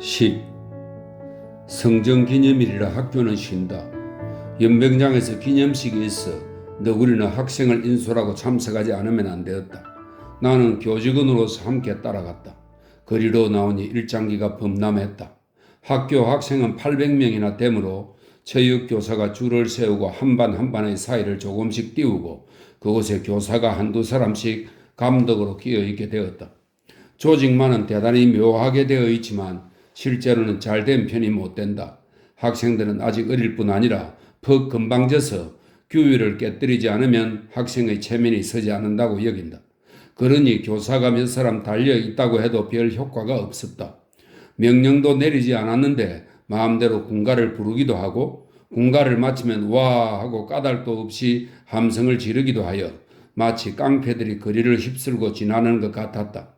10. 성정기념일이라 학교는 쉰다. 연병장에서 기념식이 있어 너구리는 학생을 인솔하고 참석하지 않으면 안 되었다. 나는 교직원으로서 함께 따라갔다. 거리로 나오니 일장기가 범람했다. 학교 학생은 800명이나 되므로 체육교사가 줄을 세우고 한 반 한 반의 사이를 조금씩 띄우고 그곳에 교사가 한두 사람씩 감독으로 끼어 있게 되었다. 조직만은 대단히 묘하게 되어 있지만 실제로는 잘된 편이 못 된다. 학생들은 아직 어릴 뿐 아니라 퍽 건방져서 규율을 깨뜨리지 않으면 학생의 체면이 서지 않는다고 여긴다. 그러니 교사가 몇 사람 달려 있다고 해도 별 효과가 없었다. 명령도 내리지 않았는데 마음대로 군가를 부르기도 하고 군가를 마치면 와 하고 까닭도 없이 함성을 지르기도 하여 마치 깡패들이 거리를 휩쓸고 지나는 것 같았다.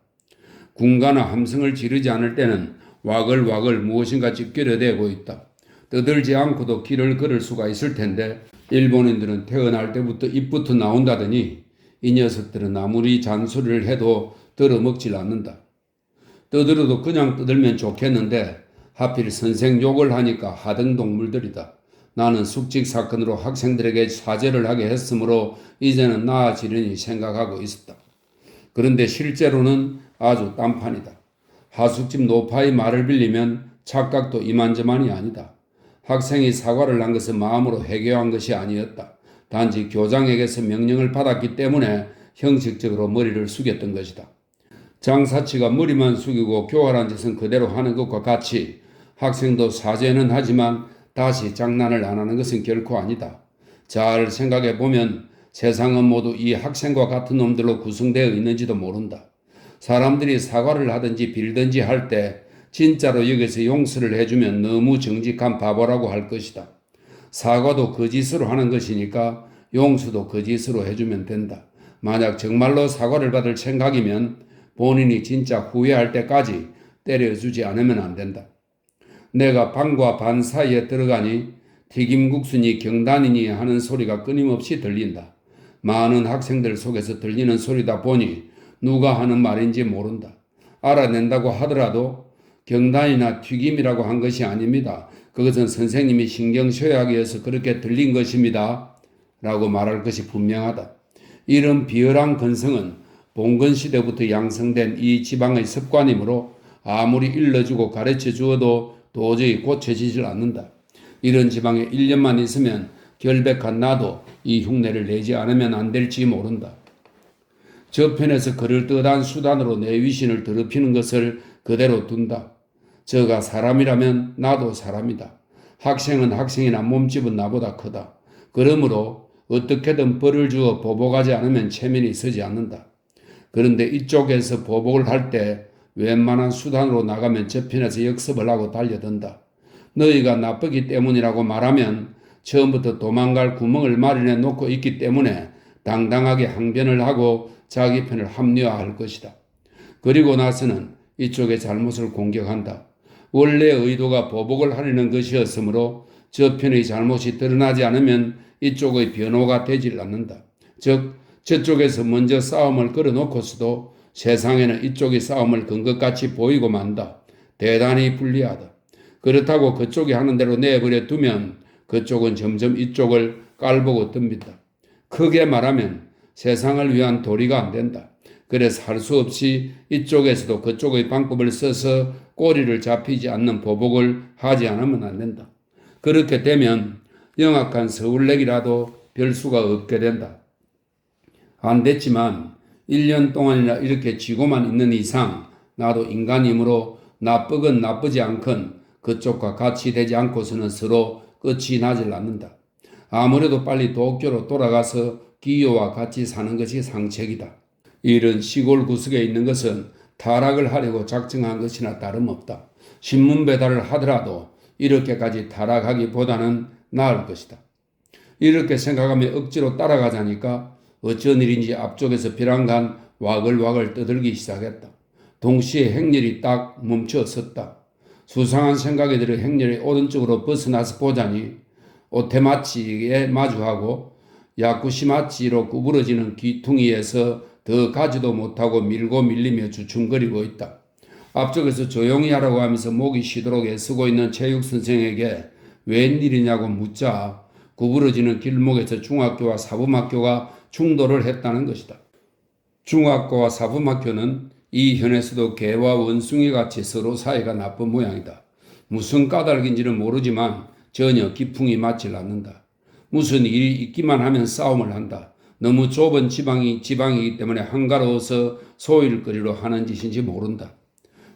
군가나 함성을 지르지 않을 때는 와글와글 무엇인가 찌끄려대고 있다. 떠들지 않고도 길을 걸을 수가 있을 텐데 일본인들은 태어날 때부터 입부터 나온다더니 이 녀석들은 아무리 잔소리를 해도 들어먹질 않는다. 떠들어도 그냥 떠들면 좋겠는데 하필 선생 욕을 하니까 하등 동물들이다. 나는 숙직 사건으로 학생들에게 사죄를 하게 했으므로 이제는 나아지려니 생각하고 있었다. 그런데 실제로는 아주 딴판이다. 하숙집 노파의 말을 빌리면 착각도 이만저만이 아니다. 학생이 사과를 한 것은 마음으로 회개한 것이 아니었다. 단지 교장에게서 명령을 받았기 때문에 형식적으로 머리를 숙였던 것이다. 장사치가 머리만 숙이고 교활한 짓은 그대로 하는 것과 같이 학생도 사죄는 하지만 다시 장난을 안 하는 것은 결코 아니다. 잘 생각해 보면 세상은 모두 이 학생과 같은 놈들로 구성되어 있는지도 모른다. 사람들이 사과를 하든지 빌든지 할 때 진짜로 여기서 용서를 해주면 너무 정직한 바보라고 할 것이다. 사과도 거짓으로 하는 것이니까 용서도 거짓으로 해주면 된다. 만약 정말로 사과를 받을 생각이면 본인이 진짜 후회할 때까지 때려주지 않으면 안 된다. 내가 방과 반 사이에 들어가니 튀김국수니 경단이니 하는 소리가 끊임없이 들린다. 많은 학생들 속에서 들리는 소리다 보니 누가 하는 말인지 모른다. 알아낸다고 하더라도 경단이나 튀김이라고 한 것이 아닙니다. 그것은 선생님이 신경쇠약이어서 그렇게 들린 것입니다. 라고 말할 것이 분명하다. 이런 비열한 근성은 봉건시대부터 양성된 이 지방의 습관이므로 아무리 일러주고 가르쳐 주어도 도저히 고쳐지질 않는다. 이런 지방에 1년만 있으면 결백한 나도 이 흉내를 내지 않으면 안 될지 모른다. 저편에서 그를 떠단 수단으로 내 위신을 더럽히는 것을 그대로 둔다. 저가 사람이라면 나도 사람이다. 학생은 학생이나 몸집은 나보다 크다. 그러므로 어떻게든 벌을 주어 보복하지 않으면 체면이 서지 않는다. 그런데 이쪽에서 보복을 할 때 웬만한 수단으로 나가면 저편에서 역습을 하고 달려든다. 너희가 나쁘기 때문이라고 말하면 처음부터 도망갈 구멍을 마련해 놓고 있기 때문에 당당하게 항변을 하고 자기 편을 합리화할 것이다. 그리고 나서는 이쪽의 잘못을 공격한다. 원래 의도가 보복을 하려는 것이었으므로 저편의 잘못이 드러나지 않으면 이쪽의 변호가 되질 않는다. 즉 저쪽에서 먼저 싸움을 걸어놓고서도 세상에는 이쪽이 싸움을 건 것 같이 보이고 만다. 대단히 불리하다. 그렇다고 그쪽이 하는 대로 내버려 두면 그쪽은 점점 이쪽을 깔보고 덤빈다. 크게 말하면 세상을 위한 도리가 안 된다. 그래서 할 수 없이 이쪽에서도 그쪽의 방법을 써서 꼬리를 잡히지 않는 보복을 하지 않으면 안 된다. 그렇게 되면 영악한 서울내기라도 별 수가 없게 된다. 안 됐지만 1년 동안이나 이렇게 쥐고만 있는 이상 나도 인간이므로 나쁘건 나쁘지 않건 그쪽과 같이 되지 않고서는 서로 끝이 나질 않는다. 아무래도 빨리 도쿄로 돌아가서 기요와 같이 사는 것이 상책이다. 이런 시골 구석에 있는 것은 타락을 하려고 작정한 것이나 다름없다. 신문 배달을 하더라도 이렇게까지 타락하기보다는 나을 것이다. 이렇게 생각하며 억지로 따라가자니까 어쩐 일인지 앞쪽에서 벼랑간 와글와글 떠들기 시작했다. 동시에 행렬이 딱 멈춰 섰다. 수상한 생각이 들어 행렬이 오른쪽으로 벗어나서 보자니 오테마치에 마주하고 야쿠시마치로 구부러지는 귀퉁이에서 더 가지도 못하고 밀고 밀리며 주춤거리고 있다. 앞쪽에서 조용히 하라고 하면서 목이 쉬도록 애쓰고 있는 체육 선생에게 웬일이냐고 묻자 구부러지는 길목에서 중학교와 사범학교가 충돌을 했다는 것이다. 중학교와 사범학교는 이 현에서도 개와 원숭이 같이 서로 사이가 나쁜 모양이다. 무슨 까닭인지는 모르지만 전혀 기풍이 맞질 않는다. 무슨 일이 있기만 하면 싸움을 한다. 너무 좁은 지방이기 때문에 한가로워서 소일거리로 하는 짓인지 모른다.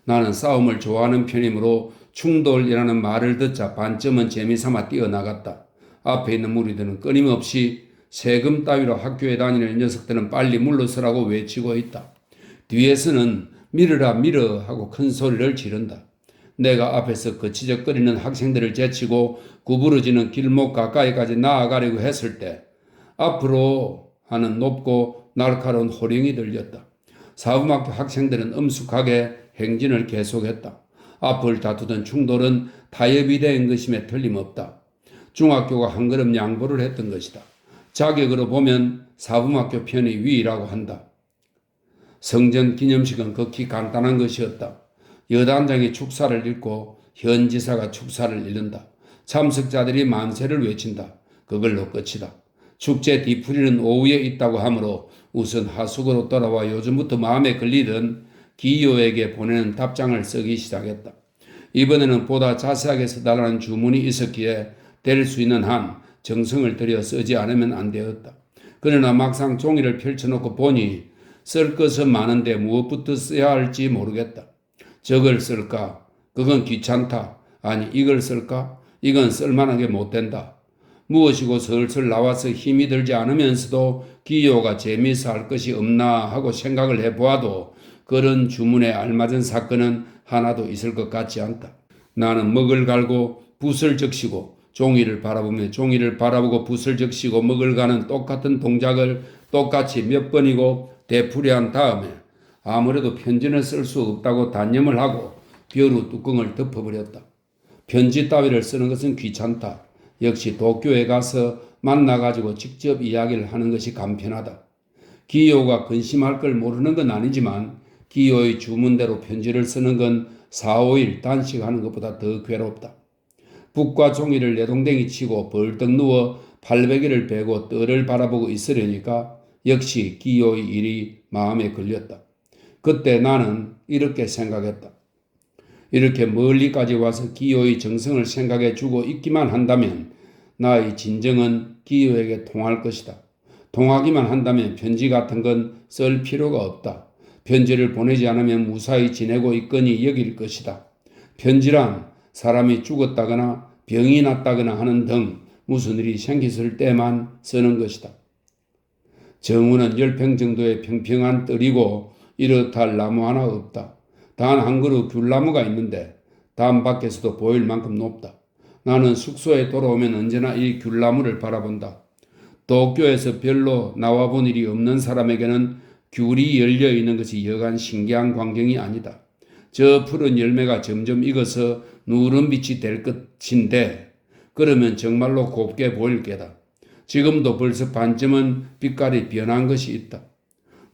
나는 싸움을 좋아하는 편이므로 충돌이라는 말을 듣자 반쯤은 재미삼아 뛰어나갔다. 앞에 있는 무리들은 끊임없이 세금 따위로 학교에 다니는 녀석들은 빨리 물러서라고 외치고 있다. 뒤에서는 밀으라 밀어 하고 큰 소리를 지른다. 내가 앞에서 거치적거리는 학생들을 제치고 구부러지는 길목 가까이까지 나아가려고 했을 때 앞으로 하는 높고 날카로운 호령이 들렸다. 사범학교 학생들은 엄숙하게 행진을 계속했다. 앞을 다투던 충돌은 타협이 된 것임에 틀림없다. 중학교가 한 걸음 양보를 했던 것이다. 자격으로 보면 사범학교 편이 위라고 한다. 성전 기념식은 극히 간단한 것이었다. 여단장이 축사를 읽고 현 지사가 축사를 읽는다. 참석자들이 만세를 외친다. 그걸로 끝이다. 축제 뒤풀이는 오후에 있다고 하므로 우선 하숙으로 돌아와 요즘부터 마음에 걸리던 기요에게 보내는 답장을 쓰기 시작했다. 이번에는 보다 자세하게 써달라는 주문이 있었기에 될 수 있는 한 정성을 들여 쓰지 않으면 안 되었다. 그러나 막상 종이를 펼쳐놓고 보니 쓸 것은 많은데 무엇부터 써야 할지 모르겠다. 저걸 쓸까? 그건 귀찮다. 아니 이걸 쓸까? 이건 쓸만하게 못된다. 무엇이고 슬슬 나와서 힘이 들지 않으면서도 기요가 재미있어 할 것이 없나 하고 생각을 해보아도 그런 주문에 알맞은 사건은 하나도 있을 것 같지 않다. 나는 먹을 갈고 붓을 적시고 종이를 바라보며 종이를 바라보고 붓을 적시고 먹을 가는 똑같은 동작을 똑같이 몇 번이고 되풀이한 다음에 아무래도 편지는 쓸 수 없다고 단념을 하고 벼루 뚜껑을 덮어버렸다. 편지 따위를 쓰는 것은 귀찮다. 역시 도쿄에 가서 만나가지고 직접 이야기를 하는 것이 간편하다. 기요가 근심할 걸 모르는 건 아니지만 기요의 주문대로 편지를 쓰는 건 4, 5일 단식하는 것보다 더 괴롭다. 붓과 종이를 내동댕이 치고 벌떡 누워 팔베개를 베고 뜰을 바라보고 있으려니까 역시 기요의 일이 마음에 걸렸다. 그때 나는 이렇게 생각했다. 이렇게 멀리까지 와서 기요의 정성을 생각해 주고 있기만 한다면 나의 진정은 기요에게 통할 것이다. 통하기만 한다면 편지 같은 건 쓸 필요가 없다. 편지를 보내지 않으면 무사히 지내고 있거니 여길 것이다. 편지란 사람이 죽었다거나 병이 났다거나 하는 등 무슨 일이 생겼을 때만 쓰는 것이다. 정우는 10평 정도의 평평한 뜰이고 이렇다 할 나무 하나 없다. 단 한 그루 귤나무가 있는데 담 밖에서도 보일 만큼 높다. 나는 숙소에 돌아오면 언제나 이 귤나무를 바라본다. 도쿄에서 별로 나와본 일이 없는 사람에게는 귤이 열려 있는 것이 여간 신기한 광경이 아니다. 저 푸른 열매가 점점 익어서 누런 빛이 될 것인데 그러면 정말로 곱게 보일 게다. 지금도 벌써 반쯤은 빛깔이 변한 것이 있다.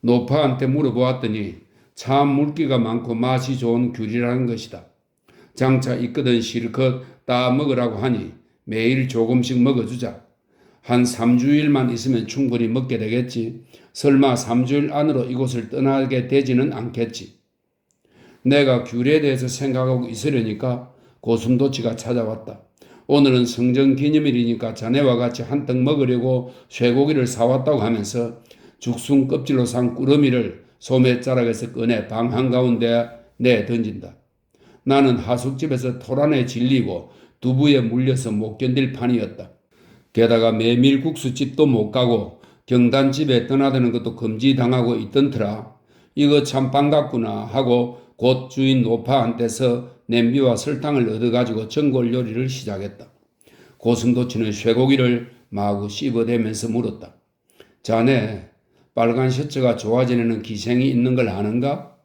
노파한테 물어보았더니 참 물기가 많고 맛이 좋은 귤이라는 것이다. 장차 있거든 실컷 따 먹으라고 하니 매일 조금씩 먹어주자. 한 3주일만 있으면 충분히 먹게 되겠지. 설마 3주일 안으로 이곳을 떠나게 되지는 않겠지. 내가 귤에 대해서 생각하고 있으려니까 고슴도치가 찾아왔다. 오늘은 성전 기념일이니까 자네와 같이 한떡 먹으려고 쇠고기를 사왔다고 하면서 죽순 껍질로 산 꾸러미를 소매자락에서 꺼내 방 한가운데 내던진다. 나는 하숙집에서 토란에 질리고 두부에 물려서 못 견딜 판이었다. 게다가 메밀국수집도 못 가고 경단집에 떠나드는 것도 금지당하고 있던 터라 이거 참 반갑구나 하고 곧 주인 노파한테서 냄비와 설탕을 얻어가지고 전골 요리를 시작했다. 고슴도치는 쇠고기를 마구 씹어대면서 물었다. 자네 빨간 셔츠가 좋아지는 기생이 있는 걸 아는가?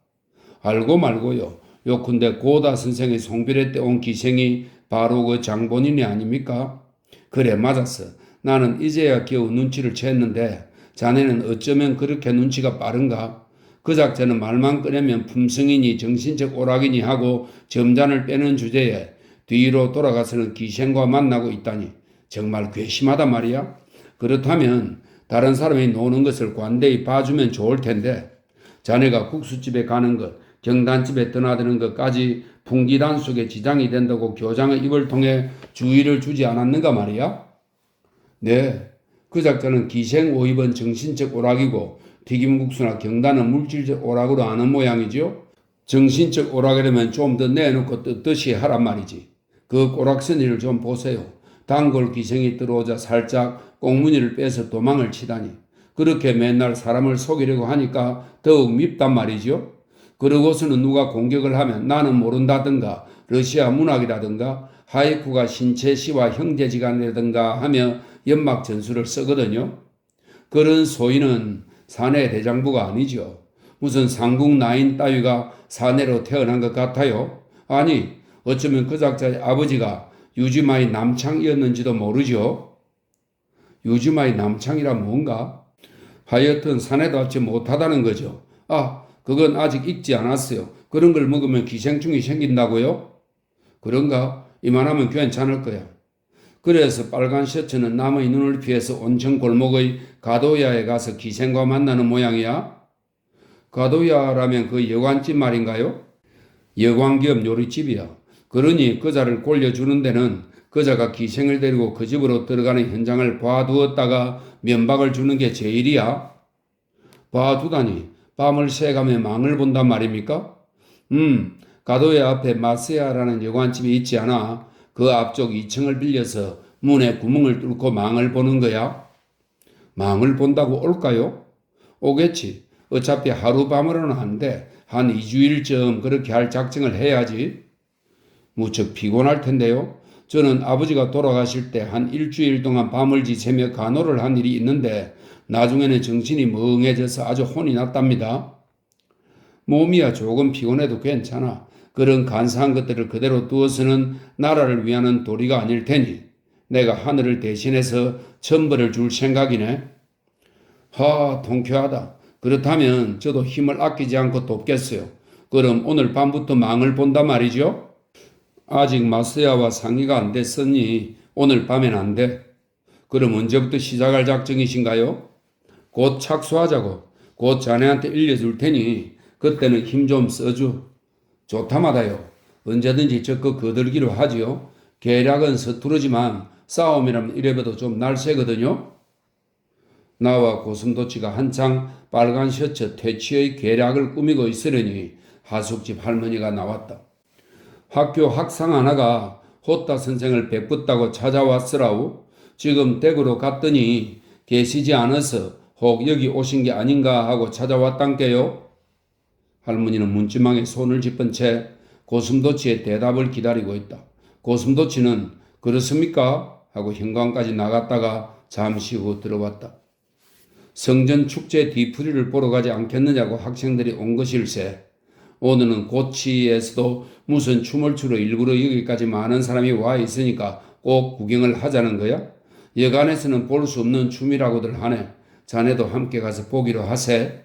알고 말고요. 요컨대 고다 선생의 송별회 때 온 기생이 바로 그 장본인이 아닙니까? 그래 맞았어. 나는 이제야 겨우 눈치를 챘는데 자네는 어쩌면 그렇게 눈치가 빠른가? 그 작자는 말만 꺼내면 품성이니 정신적 오락이니 하고 점잔을 빼는 주제에 뒤로 돌아가서는 기생과 만나고 있다니 정말 괘씸하단 말이야. 그렇다면 다른 사람이 노는 것을 관대히 봐주면 좋을 텐데 자네가 국수집에 가는 것, 경단집에 떠나드는 것까지 풍기단 속에 지장이 된다고 교장의 입을 통해 주의를 주지 않았는가 말이야? 네, 그 작자는 기생 오입은 정신적 오락이고 튀김국수나 경단은 물질적 오락으로 아는 모양이지요. 정신적 오락이라면 좀 더 내놓고 뜻뜻이 하란 말이지. 그 꼬락서니를 좀 보세요. 단골 기생이 들어오자 살짝 꽁무니를 빼서 도망을 치다니. 그렇게 맨날 사람을 속이려고 하니까 더욱 밉단 말이죠. 그러고서는 누가 공격을 하면 나는 모른다든가 러시아 문학이라든가 하이쿠가 신체시와 형제지간이라든가 하며 연막 전술을 쓰거든요. 그런 소인은 사내 대장부가 아니죠. 무슨 상궁 나인 따위가 사내로 태어난 것 같아요. 아니 어쩌면 그 작자의 아버지가 유지마의 남창이었는지도 모르죠. 유지마의 남창이라 뭔가? 하여튼 사내답지 못하다는 거죠. 아, 그건 아직 익지 않았어요. 그런 걸 먹으면 기생충이 생긴다고요? 그런가? 이만하면 괜찮을 거야. 그래서 빨간 셔츠는 남의 눈을 피해서 온천 골목의 가도야에 가서 기생과 만나는 모양이야? 가도야라면 그 여관집 말인가요? 여관 겸 요리집이야. 그러니 그자를 골려주는 데는 그자가 기생을 데리고 그 집으로 들어가는 현장을 봐두었다가 면박을 주는 게 제일이야. 봐두다니 밤을 새가며 망을 본단 말입니까? 가도야 앞에 마세아라는 여관집이 있지 않아? 그 앞쪽 2층을 빌려서 문에 구멍을 뚫고 망을 보는 거야. 망을 본다고 올까요? 오겠지. 어차피 하루밤으로는 안 돼. 한 2주일쯤 그렇게 할 작정을 해야지. 무척 피곤할 텐데요. 저는 아버지가 돌아가실 때 한 일주일 동안 밤을 지새며 간호를 한 일이 있는데 나중에는 정신이 멍해져서 아주 혼이 났답니다. 몸이야 조금 피곤해도 괜찮아. 그런 간사한 것들을 그대로 두어서는 나라를 위하는 도리가 아닐 테니 내가 하늘을 대신해서 천벌을 줄 생각이네. 하, 통쾌하다. 그렇다면 저도 힘을 아끼지 않고 돕겠어요. 그럼 오늘 밤부터 망을 본단 말이죠? 아직 마스야와 상의가 안 됐으니 오늘 밤엔 안 돼. 그럼 언제부터 시작할 작정이신가요? 곧 착수하자고. 곧 자네한테 일려줄 테니 그때는 힘 좀 써줘. 좋다마다요. 언제든지 적극 거들기로 하지요. 계략은 서투르지만 싸움이라면 이래봬도 좀 날쌔거든요. 나와 고슴도치가 한창 빨간 셔츠 퇴치의 계략을 꾸미고 있으려니 하숙집 할머니가 나왔다. 학교 학상 하나가 호따 선생을 베풋다고 찾아왔으라우. 지금 댁으로 갔더니 계시지 않아서 혹 여기 오신 게 아닌가 하고 찾아왔단께요. 할머니는 문지망에 손을 짚은 채 고슴도치의 대답을 기다리고 있다. 고슴도치는 그렇습니까? 하고 현관까지 나갔다가 잠시 후 들어왔다. 성전 축제 뒤풀이를 보러 가지 않겠느냐고 학생들이 온 것일세. 오늘은 고치에서도 무슨 춤을 추러 일부러 여기까지 많은 사람이 와 있으니까 꼭 구경을 하자는 거야? 여간에서는 볼 수 없는 춤이라고들 하네. 자네도 함께 가서 보기로 하세.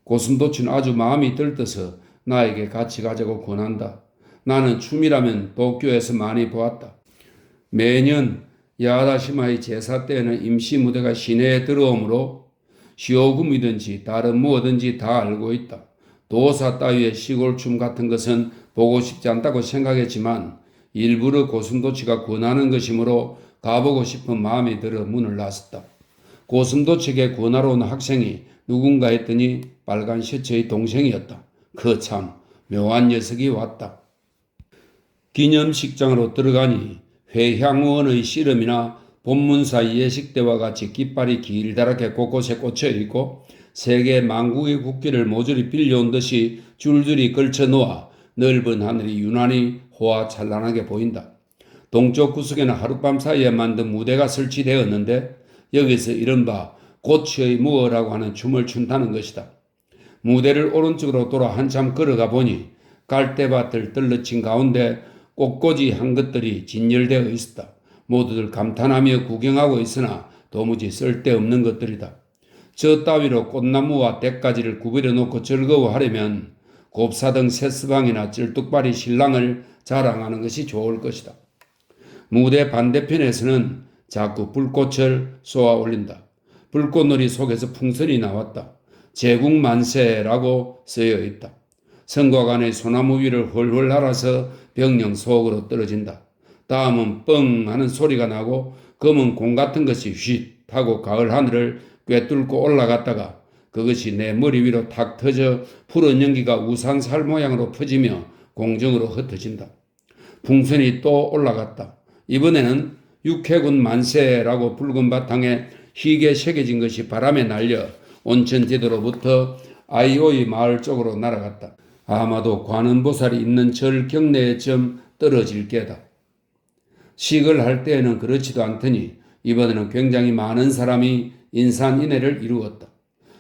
고슴도치는 아주 마음이 들떠서 나에게 같이 가자고 권한다. 나는 춤이라면 도쿄에서 많이 보았다. 매년 야다시마의 제사 때에는 임시 무대가 시내에 들어오므로 시오금이든지 다른 무엇든지 다 알고 있다. 도사 따위의 시골춤 같은 것은 보고 싶지 않다고 생각했지만 일부러 고슴도치가 권하는 것이므로 가보고 싶은 마음이 들어 문을 나섰다. 고슴도치에게 권하러 온 학생이 누군가 했더니 빨간 셔츠의 동생이었다. 그 참 묘한 녀석이 왔다. 기념식장으로 들어가니 회향원의 씨름이나 본문사 예식대와 같이 깃발이 길다랗게 곳곳에 꽂혀 있고 세계 만국의 국기를 모조리 빌려온 듯이 줄줄이 걸쳐 놓아 넓은 하늘이 유난히 호화찬란하게 보인다. 동쪽 구석에는 하룻밤 사이에 만든 무대가 설치되었는데 여기서 이른바 고치의 무어라고 하는 춤을 춘다는 것이다. 무대를 오른쪽으로 돌아 한참 걸어가 보니 갈대밭을 떨러친 가운데 꽃꽂이 한 것들이 진열되어 있었다. 모두들 감탄하며 구경하고 있으나 도무지 쓸데없는 것들이다. 저 따위로 꽃나무와 뎃가지를 구부려 놓고 즐거워하려면 곱사등 세스방이나 쩔뚝발이 신랑을 자랑하는 것이 좋을 것이다. 무대 반대편에서는 자꾸 불꽃을 쏘아 올린다. 불꽃놀이 속에서 풍선이 나왔다. 제국만세라고 쓰여 있다. 성곽안의 소나무 위를 훨훨 날아서 병령 속으로 떨어진다. 다음은 뻥 하는 소리가 나고 검은 공 같은 것이 휙 하고 가을 하늘을 꿰뚫고 올라갔다가 그것이 내 머리 위로 탁 터져 푸른 연기가 우산살 모양으로 퍼지며 공중으로 흩어진다. 풍선이 또 올라갔다. 이번에는 육해군 만세라고 붉은 바탕에 희게 새겨진 것이 바람에 날려 온천 지도로부터 아이오이 마을 쪽으로 날아갔다. 아마도 관음보살이 있는 절 경내에 좀 떨어질 게다. 식을 할 때에는 그렇지도 않더니 이번에는 굉장히 많은 사람이 인산인해를 이루었다.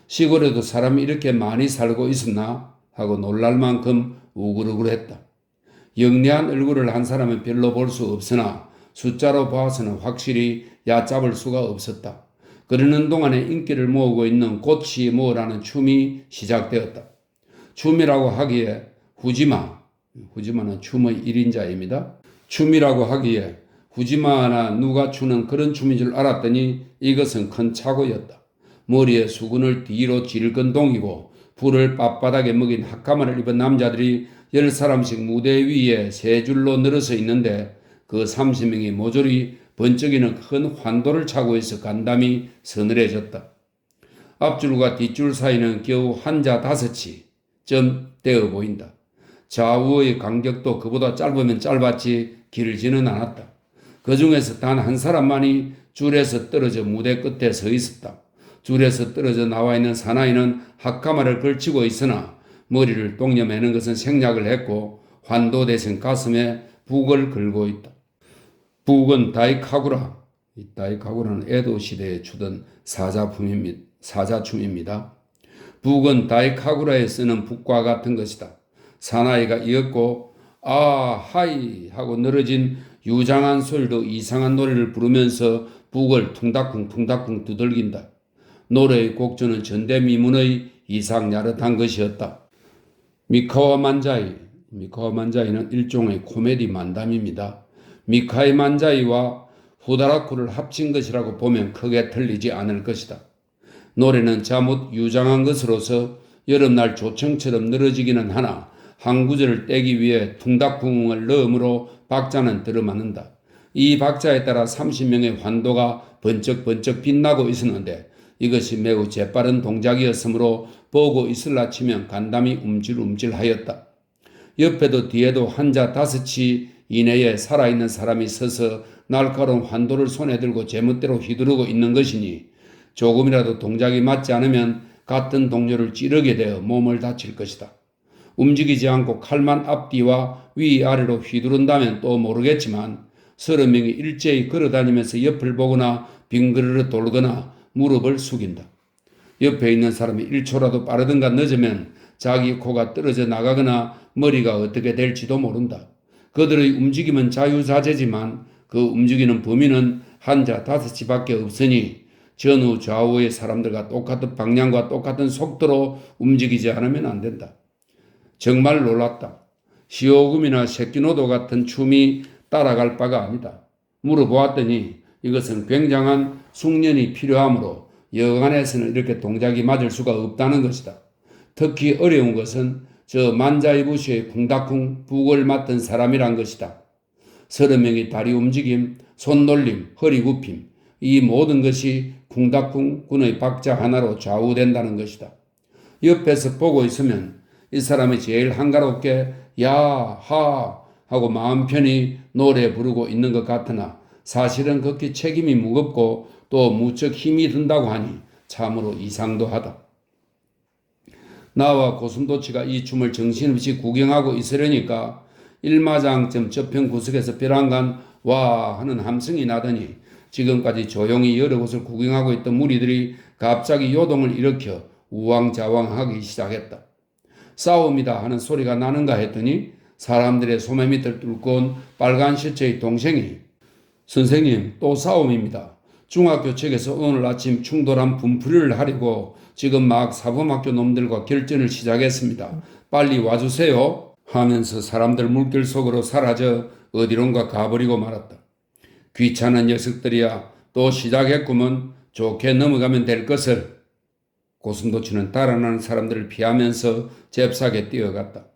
시골에도 사람이 이렇게 많이 살고 있었나 하고 놀랄 만큼 우글우글했다. 영리한 얼굴을 한 사람은 별로 볼 수 없으나 숫자로 봐서는 확실히 얕잡을 수가 없었다. 그러는 동안에 인기를 모으고 있는 고치 모으라는 춤이 시작되었다. 춤이라고 하기에 후지마는 춤의 1인자입니다. 춤이라고 하기에 후지마나 누가 추는 그런 춤인 줄 알았더니 이것은 큰 착오였다. 머리에 수건을 뒤로 질건동이고 불을 빳빳하게 먹인 핫가마를 입은 남자들이 10사람씩 무대 위에 세 줄로 늘어서 있는데 그 30명이 모조리 번쩍이는 큰 환도를 차고 있어 간담이 서늘해졌다. 앞줄과 뒷줄 사이는 겨우 한자 5치 좀 떼어 보인다. 좌우의 간격도 그보다 짧으면 짧았지 길지는 않았다. 그 중에서 단 한 사람만이 줄에서 떨어져 무대 끝에 서 있었다. 줄에서 떨어져 나와 있는 사나이는 핫가마를 걸치고 있으나 머리를 동여매는 것은 생략을 했고 환도 대신 가슴에 북을 걸고 있다. 북은 다이카구라. 이 다이카구라는 에도 시대에 추던 사자춤입니다. 북은 다이카구라에 쓰는 북과 같은 것이다. 사나이가 이었고 하이 하고 늘어진 유장한 소리로 이상한 노래를 부르면서 북을 퉁닥쿵 두들긴다. 노래의 곡조는 전대미문의 이상 야릇한 것이었다. 미카와 만자이는 일종의 코미디 만담입니다. 미카의 만자이와 후다라쿠를 합친 것이라고 보면 크게 틀리지 않을 것이다. 노래는 자못 유장한 것으로서 여름날 조청처럼 늘어지기는 하나 한 구절을 떼기 위해 퉁닥쿵을 넣으므로 박자는 들어맞는다. 이 박자에 따라 30명의 환도가 번쩍번쩍 빛나고 있었는데 이것이 매우 재빠른 동작이었으므로 보고 있을라 치면 간담이 움찔움찔하였다. 옆에도 뒤에도 한자 5치 이내에 살아있는 사람이 서서 날카로운 환도를 손에 들고 제멋대로 휘두르고 있는 것이니 조금이라도 동작이 맞지 않으면 같은 동료를 찌르게 되어 몸을 다칠 것이다. 움직이지 않고 칼만 앞뒤와 위아래로 휘두른다면 또 모르겠지만 30명이 일제히 걸어다니면서 옆을 보거나 빙그르르 돌거나 무릎을 숙인다. 옆에 있는 사람이 1초라도 빠르든가 늦으면 자기 코가 떨어져 나가거나 머리가 어떻게 될지도 모른다. 그들의 움직임은 자유자재지만 그 움직이는 범위는 한자 5치밖에 없으니 전후 좌우의 사람들과 똑같은 방향과 똑같은 속도로 움직이지 않으면 안 된다. 정말 놀랐다. 시오금이나 새끼노도 같은 춤이 따라갈 바가 아니다. 물어보았더니 이것은 굉장한 숙련이 필요하므로 여간에서는 이렇게 동작이 맞을 수가 없다는 것이다. 특히 어려운 것은 저 만자이부시의 쿵닥쿵 북을 맡은 사람이란 것이다. 30명이 다리 움직임, 손놀림, 허리 굽힘 이 모든 것이 쿵닥쿵 군의 박자 하나로 좌우된다는 것이다. 옆에서 보고 있으면 이 사람이 제일 한가롭게 야하 하고 마음 편히 노래 부르고 있는 것 같으나 사실은 극히 책임이 무겁고 또 무척 힘이 든다고 하니 참으로 이상도 하다. 나와 고슴도치가 이 춤을 정신없이 구경하고 있으려니까 일마장쯤 저편 구석에서 벼랑간 와 하는 함성이 나더니 지금까지 조용히 여러 곳을 구경하고 있던 무리들이 갑자기 요동을 일으켜 우왕좌왕하기 시작했다. 싸움이다 하는 소리가 나는가 했더니 사람들의 소매 밑을 뚫고 온 빨간 셔츠의 동생이 선생님 또 싸움입니다. 중학교 측에서 오늘 아침 충돌한 분풀이를 하려고 지금 막 사범학교 놈들과 결전을 시작했습니다. 빨리 와주세요 하면서 사람들 물길 속으로 사라져 어디론가 가버리고 말았다. 귀찮은 녀석들이야 또 시작했구먼. 좋게 넘어가면 될 것을. 고슴도치는 달아나는 사람들을 피하면서 잽싸게 뛰어갔다.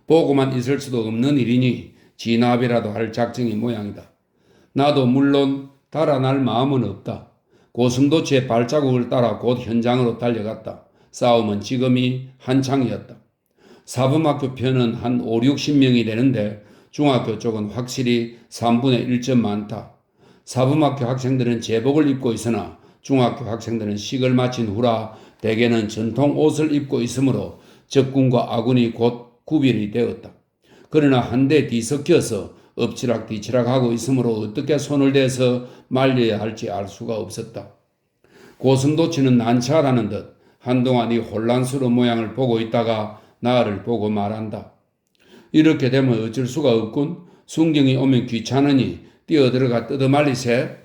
보고만 있을 수도 없는 일이니 진압이라도 할 작정이 모양이다. 나도 물론 달아날 마음은 없다. 고슴도치의 발자국을 따라 곧 현장으로 달려갔다. 싸움은 지금이 한창이었다. 사범학교 편은 한 5, 60명이 되는데 중학교 쪽은 확실히 3분의 1점 많다. 사범학교 학생들은 제복을 입고 있으나 중학교 학생들은 식을 마친 후라 대개는 전통 옷을 입고 있으므로 적군과 아군이 곧 구별이 되었다. 그러나 한데 뒤섞여서 엎치락뒤치락 하고 있으므로 어떻게 손을 대서 말려야 할지 알 수가 없었다. 고슴도치는 난처하다는 듯 한동안 이 혼란스러운 모양을 보고 있다가 나를 보고 말한다. 이렇게 되면 어쩔 수가 없군. 순경이 오면 귀찮으니 뛰어들어가 뜯어말리세.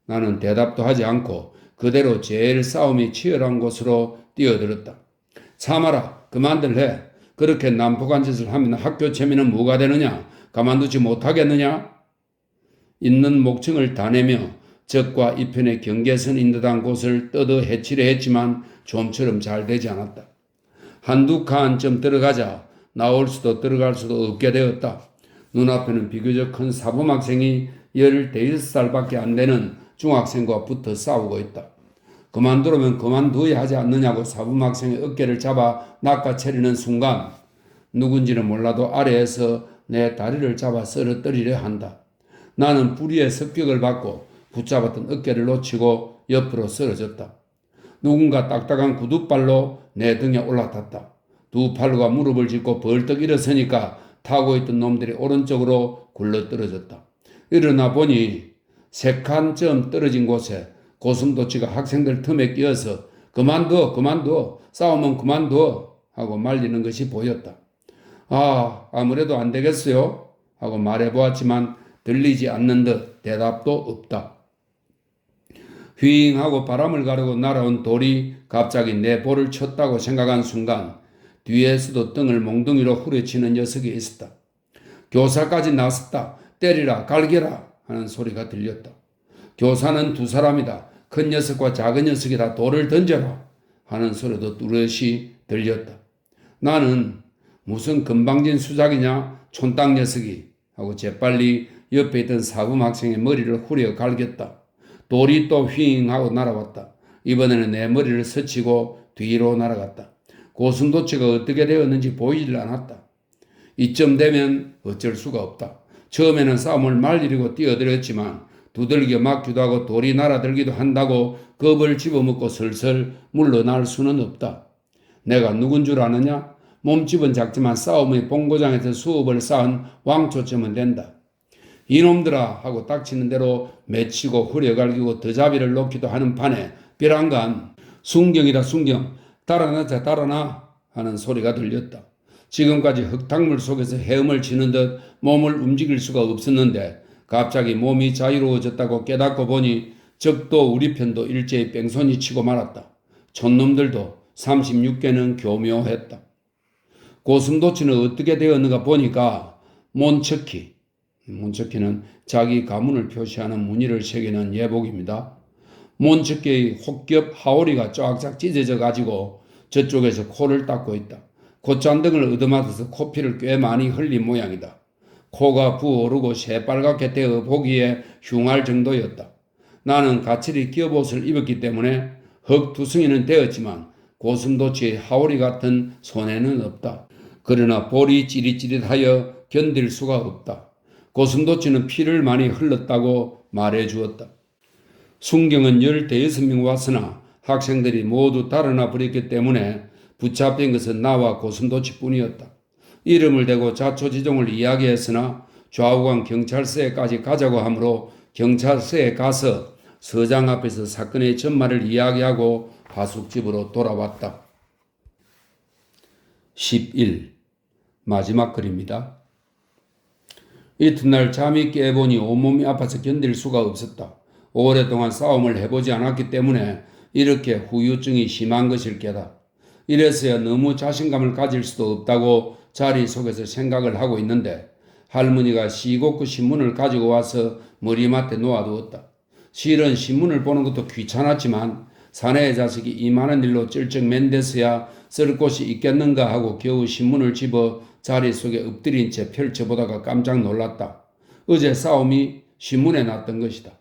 나는 대답도 하지 않고 그대로 제일 싸움이 치열한 곳으로 뛰어들었다. 참아라. 그만들 해. 그렇게 난폭한 짓을 하면 학교 체면은 뭐가 되느냐? 가만두지 못하겠느냐? 있는 목청을 다 내며 적과 이편의 경계선인 듯한 곳을 뜯어 해치려 했지만 좀처럼 잘 되지 않았다. 한두 칸쯤 들어가자 나올 수도 들어갈 수도 없게 되었다. 눈앞에는 비교적 큰 사범학생이 15살밖에 안 되는 중학생과 붙어 싸우고 있다. 그만두려면 그만둬야 하지 않느냐고 사범학생의 어깨를 잡아 낚아채리는 순간 누군지는 몰라도 아래에서 내 다리를 잡아 쓰러뜨리려 한다. 나는 불의의 습격을 받고 붙잡았던 어깨를 놓치고 옆으로 쓰러졌다. 누군가 딱딱한 구두발로 내 등에 올라탔다. 두 팔과 무릎을 짚고 벌떡 일어서니까 타고 있던 놈들이 오른쪽으로 굴러떨어졌다. 일어나 보니 3칸쯤 떨어진 곳에 고슴도치가 학생들 틈에 끼어서 그만둬 싸우면 그만둬 하고 말리는 것이 보였다. 아무래도 안 되겠어요 하고 말해보았지만 들리지 않는 듯 대답도 없다. 휘잉하고 바람을 가르고 날아온 돌이 갑자기 내 볼을 쳤다고 생각한 순간 뒤에서도 등을 몽둥이로 후려치는 녀석이 있었다. 교사까지 나섰다. 때리라 갈겨라 하는 소리가 들렸다. 교사는 2사람이다. 큰 녀석과 작은 녀석이다. 돌을 던져라 하는 소리도 뚜렷이 들렸다. 나는 무슨 금방진 수작이냐 촌땅 녀석이 하고 재빨리 옆에 있던 사범학생의 머리를 후려 갈겼다. 돌이 또 휘잉하고 날아왔다. 이번에는 내 머리를 스치고 뒤로 날아갔다. 고슴도치가 어떻게 되었는지 보이질 않았다. 이쯤 되면 어쩔 수가 없다. 처음에는 싸움을 말리려고 뛰어들었지만 두들겨 맞기도 하고 돌이 날아들기도 한다고 겁을 집어먹고 슬슬 물러날 수는 없다. 내가 누군 줄 아느냐? 몸집은 작지만 싸움의 본고장에서 수업을 쌓은 왕초쯤은 된다. 이놈들아 하고 닥치는 대로 맺히고 후려갈기고 더자비를 놓기도 하는 판에 벼랑간 순경이다 순경 달아나자 달아나 하는 소리가 들렸다. 지금까지 흙탕물 속에서 헤엄을 치는 듯 몸을 움직일 수가 없었는데 갑자기 몸이 자유로워졌다고 깨닫고 보니 적도 우리 편도 일제히 뺑소니 치고 말았다. 촌놈들도 36개는 교묘했다. 고슴도치는 어떻게 되었는가 보니까 몬척키는 자기 가문을 표시하는 무늬를 새기는 예복입니다. 몬척키의 혹겹 하오리가 쫙쫙 찢어져 가지고 저쪽에서 코를 닦고 있다. 콧잔등을 얻어맞아서 코피를 꽤 많이 흘린 모양이다. 코가 부어오르고 새빨갛게 되어 보기에 흉할 정도였다. 나는 가칠이 기업옷을 입었기 때문에 흙투성이는 되었지만 고슴도치의 하오리 같은 손해는 없다. 그러나 볼이 찌릿찌릿하여 견딜 수가 없다. 고슴도치는 피를 많이 흘렀다고 말해주었다. 순경은 15명 왔으나 학생들이 모두 달아나 버렸기 때문에 붙잡힌 것은 나와 고슴도치뿐이었다. 이름을 대고 자초지종을 이야기했으나 좌우간 경찰서에까지 가자고 하므로 경찰서에 가서 서장 앞에서 사건의 전말을 이야기하고 하숙집으로 돌아왔다. 11. 마지막 글입니다. 이튿날 잠이 깨보니 온몸이 아파서 견딜 수가 없었다. 오랫동안 싸움을 해보지 않았기 때문에 이렇게 후유증이 심한 것일 게다. 이래서야 너무 자신감을 가질 수도 없다고 자리 속에서 생각을 하고 있는데 할머니가 시곡구 신문을 가지고 와서 머리맡에 놓아두었다. 실은 신문을 보는 것도 귀찮았지만 사내의 자식이 이만한 일로 쩔쩍맨대서야 쓸 곳이 있겠는가 하고 겨우 신문을 집어 자리 속에 엎드린 채 펼쳐보다가 깜짝 놀랐다. 어제 싸움이 신문에 났던 것이다.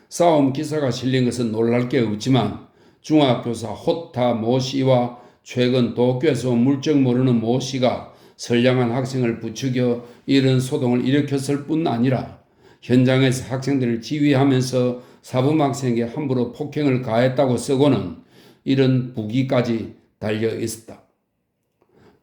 싸움 기사가 실린 것은 놀랄 게 없지만 중학교사 호타 모 씨와 최근 도쿄에서 물정 모르는 모 씨가 선량한 학생을 부추겨 이런 소동을 일으켰을 뿐 아니라 현장에서 학생들을 지휘하면서 사범학생에게 함부로 폭행을 가했다고 쓰고는 이런 부기까지 달려 있었다.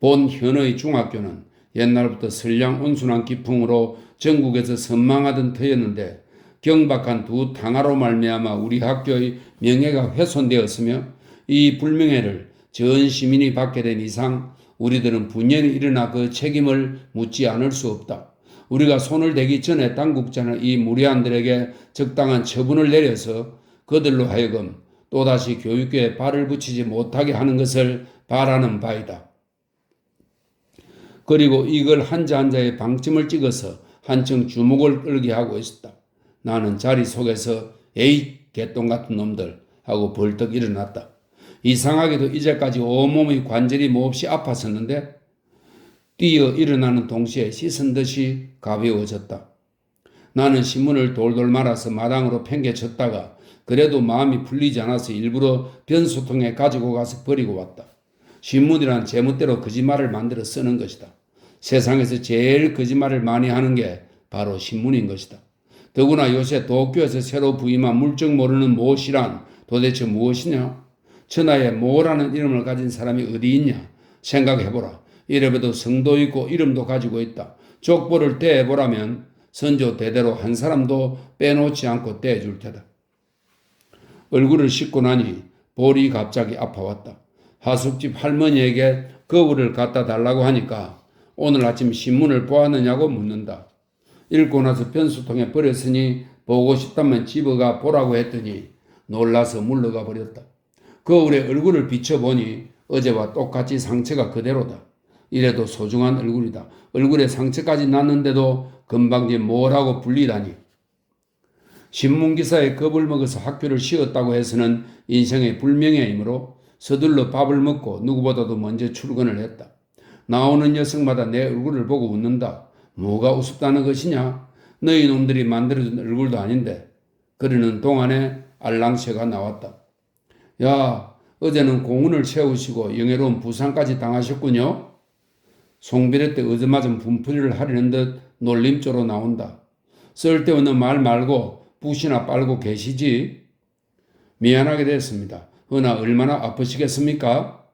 본 현의 중학교는 옛날부터 선량 온순한 기풍으로 전국에서 선망하던 터였는데 경박한 두 탕화로 말미암아 우리 학교의 명예가 훼손되었으며 이 불명예를 전 시민이 받게 된 이상 우리들은 분연히 일어나 그 책임을 묻지 않을 수 없다. 우리가 손을 대기 전에 당국자는 이 무리한들에게 적당한 처분을 내려서 그들로 하여금 또다시 교육계에 발을 붙이지 못하게 하는 것을 바라는 바이다. 그리고 이걸 한자 한자에 방침을 찍어서 한층 주목을 끌게 하고 있었다. 나는 자리 속에서 에이 개똥 같은 놈들 하고 벌떡 일어났다. 이상하게도 이제까지 온몸의 관절이 몹시 아팠었는데 뛰어 일어나는 동시에 씻은 듯이 가벼워졌다. 나는 신문을 돌돌 말아서 마당으로 팽개쳤다가 그래도 마음이 풀리지 않아서 일부러 변소통에 가지고 가서 버리고 왔다. 신문이란 제멋대로 거짓말을 만들어 쓰는 것이다. 세상에서 제일 거짓말을 많이 하는 게 바로 신문인 것이다. 더구나 요새 도쿄에서 새로 부임한 물정 모르는 모 씨란 도대체 무엇이냐? 천하에 모라는 이름을 가진 사람이 어디 있냐? 생각해보라. 이래봬도 성도 있고 이름도 가지고 있다. 족보를 떼보라면 선조 대대로 한 사람도 빼놓지 않고 떼줄 테다. 얼굴을 씻고 나니 볼이 갑자기 아파왔다. 하숙집 할머니에게 거울을 갖다 달라고 하니까 오늘 아침 신문을 보았느냐고 묻는다. 읽고 나서 변수통에 버렸으니 보고 싶다면 집어가 보라고 했더니 놀라서 물러가 버렸다. 거울에 얼굴을 비춰보니 어제와 똑같이 상처가 그대로다. 이래도 소중한 얼굴이다. 얼굴에 상처까지 났는데도 금방지 뭐라고 불리다니. 신문기사에 겁을 먹어서 학교를 쉬었다고 해서는 인생의 불명예이므로 서둘러 밥을 먹고 누구보다도 먼저 출근을 했다. 나오는 녀석마다 내 얼굴을 보고 웃는다. 뭐가 우습다는 것이냐? 너희 놈들이 만들어준 얼굴도 아닌데. 그러는 동안에 알랑새가 나왔다. 야, 어제는 공운을 채우시고 영예로운 부상까지 당하셨군요. 송비례 때 얻어맞은 분풀이를 하려는 듯 놀림조로 나온다. 쓸데없는 말 말고 붓이나 빨고 계시지. 미안하게 됐습니다. 허나 얼마나 아프시겠습니까?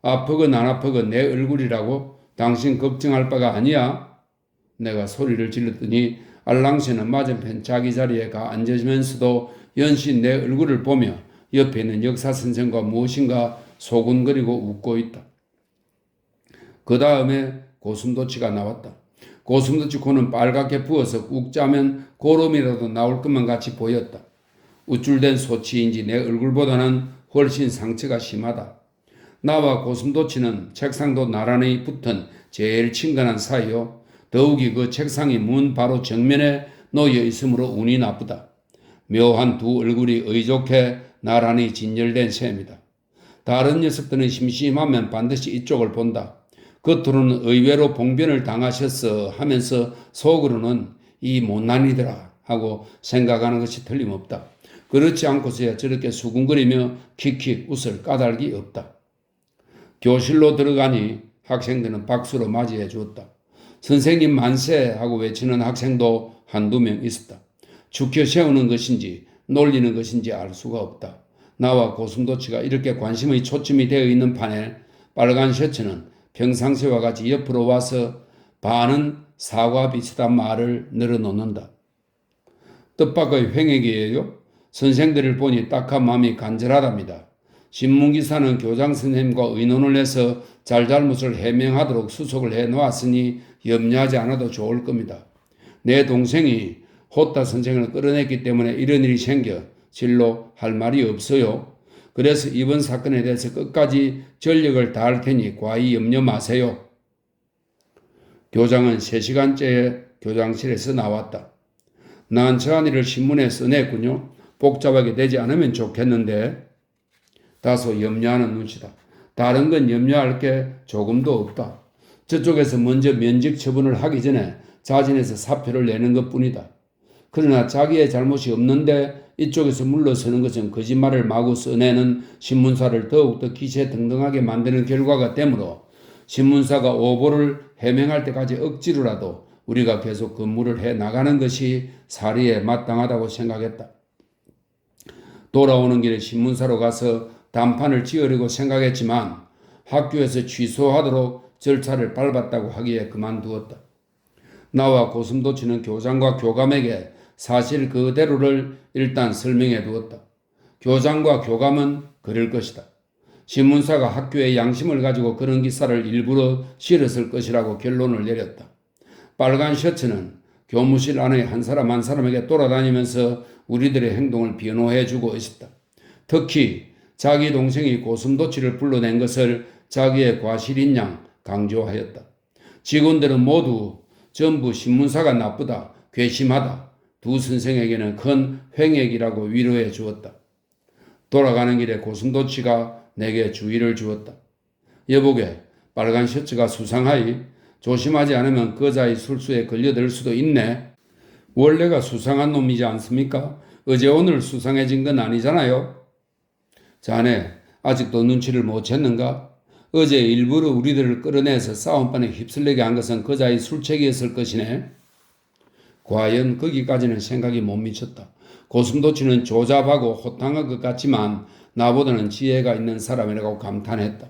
아프건 안 아프건 내 얼굴이라고 당신 걱정할 바가 아니야. 내가 소리를 질렀더니 알랑새는 맞은편 자기 자리에 가 앉으면서도 연신 내 얼굴을 보며 옆에 있는 역사선생과 무엇인가 소곤거리고 웃고 있다. 그 다음에 고슴도치가 나왔다. 고슴도치 코는 빨갛게 부어서 꾹 짜면 고름이라도 나올 것만 같이 보였다. 우쭐댄 소치인지 내 얼굴보다는 훨씬 상처가 심하다. 나와 고슴도치는 책상도 나란히 붙은 제일 친근한 사이요. 더욱이 그 책상이 문 바로 정면에 놓여 있으므로 운이 나쁘다. 묘한 두 얼굴이 의좋게 나란히 진열된 셈이다. 다른 녀석들은 심심하면 반드시 이쪽을 본다. 겉으로는 의외로 봉변을 당하셨어 하면서 속으로는 이 못난이더라 하고 생각하는 것이 틀림없다. 그렇지 않고서야 저렇게 수군거리며 킥킥 웃을 까닭이 없다. 교실로 들어가니 학생들은 박수로 맞이해 주었다. 선생님 만세 하고 외치는 학생도 한두 명 있었다. 죽여 세우는 것인지 놀리는 것인지 알 수가 없다. 나와 고슴도치가 이렇게 관심의 초점이 되어 있는 판에 빨간 셔츠는 평상시와 같이 옆으로 와서 반은 사과 비슷한 말을 늘어놓는다. 뜻밖의 횡액이에요. 선생들을 보니 딱한 마음이 간절하답니다. 신문기사는 교장 선생님과 의논을 해서 잘잘못을 해명하도록 수속을 해놓았으니 염려하지 않아도 좋을 겁니다. 내 동생이 호타 선생을 끌어냈기 때문에 이런 일이 생겨 실로 할 말이 없어요. 그래서 이번 사건에 대해서 끝까지 전력을 다할 테니 과히 염려 마세요. 교장은 3시간째 교장실에서 나왔다. 난 저 한 일을 신문에 써냈군요. 복잡하게 되지 않으면 좋겠는데. 다소 염려하는 눈치다. 다른 건 염려할 게 조금도 없다. 저쪽에서 먼저 면직 처분을 하기 전에 자진해서 사표를 내는 것뿐이다. 그러나 자기의 잘못이 없는데 이쪽에서 물러서는 것은 거짓말을 마구 써내는 신문사를 더욱더 기세등등하게 만드는 결과가 되므로 신문사가 오보를 해명할 때까지 억지로라도 우리가 계속 근무를 해 나가는 것이 사리에 마땅하다고 생각했다. 돌아오는 길에 신문사로 가서 단판을 지으려고 생각했지만 학교에서 취소하도록 절차를 밟았다고 하기에 그만두었다. 나와 고슴도치는 교장과 교감에게 사실 그대로를 일단 설명해 두었다. 교장과 교감은 그럴 것이다. 신문사가 학교의 양심을 가지고 그런 기사를 일부러 실었을 것이라고 결론을 내렸다. 빨간 셔츠는 교무실 안에 한 사람 한 사람에게 돌아다니면서 우리들의 행동을 변호해주고 있었다. 특히 자기 동생이 고슴도치를 불러낸 것을 자기의 과실인 양 강조하였다. 직원들은 모두 전부 신문사가 나쁘다, 괘씸하다, 두 선생에게는 큰 횡액이라고 위로해 주었다. 돌아가는 길에 고슴도치가 내게 주의를 주었다. 여보게, 빨간 셔츠가 수상하이. 조심하지 않으면 거자의 술수에 걸려들 수도 있네. 원래가 수상한 놈이지 않습니까? 어제 오늘 수상해진 건 아니잖아요. 자네 아직도 눈치를 못 챘는가? 어제 일부러 우리들을 끌어내서 싸움판에 휩쓸리게 한 것은 거자의 술책이었을 것이네. 과연 거기까지는 생각이 못 미쳤다. 고슴도치는 조잡하고 호탕한 것 같지만 나보다는 지혜가 있는 사람이라고 감탄했다.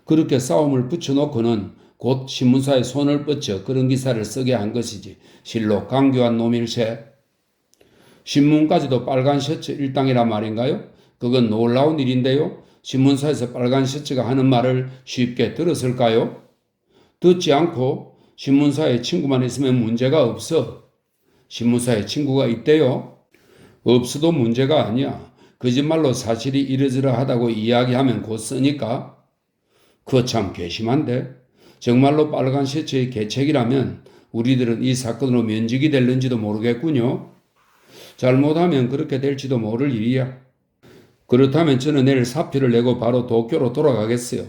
그렇게 싸움을 붙여놓고는 곧 신문사에 손을 뻗쳐 그런 기사를 쓰게 한 것이지 실로 강교한 놈일세. 신문까지도 빨간 셔츠 일당이라 말인가요? 그건 놀라운 일인데요. 신문사에서 빨간 셔츠가 하는 말을 쉽게 들었을까요? 듣지 않고 신문사에 친구만 있으면 문제가 없어. 신문사에 친구가 있대요. 없어도 문제가 아니야. 거짓말로 사실이 이러저러하다고 이야기하면 곧 쓰니까. 그거 참 괘씸한데. 정말로 빨간 셔츠의 계책이라면 우리들은 이 사건으로 면직이 될는지도 모르겠군요. 잘못하면 그렇게 될지도 모를 일이야. 그렇다면 저는 내일 사표를 내고 바로 도쿄로 돌아가겠어요.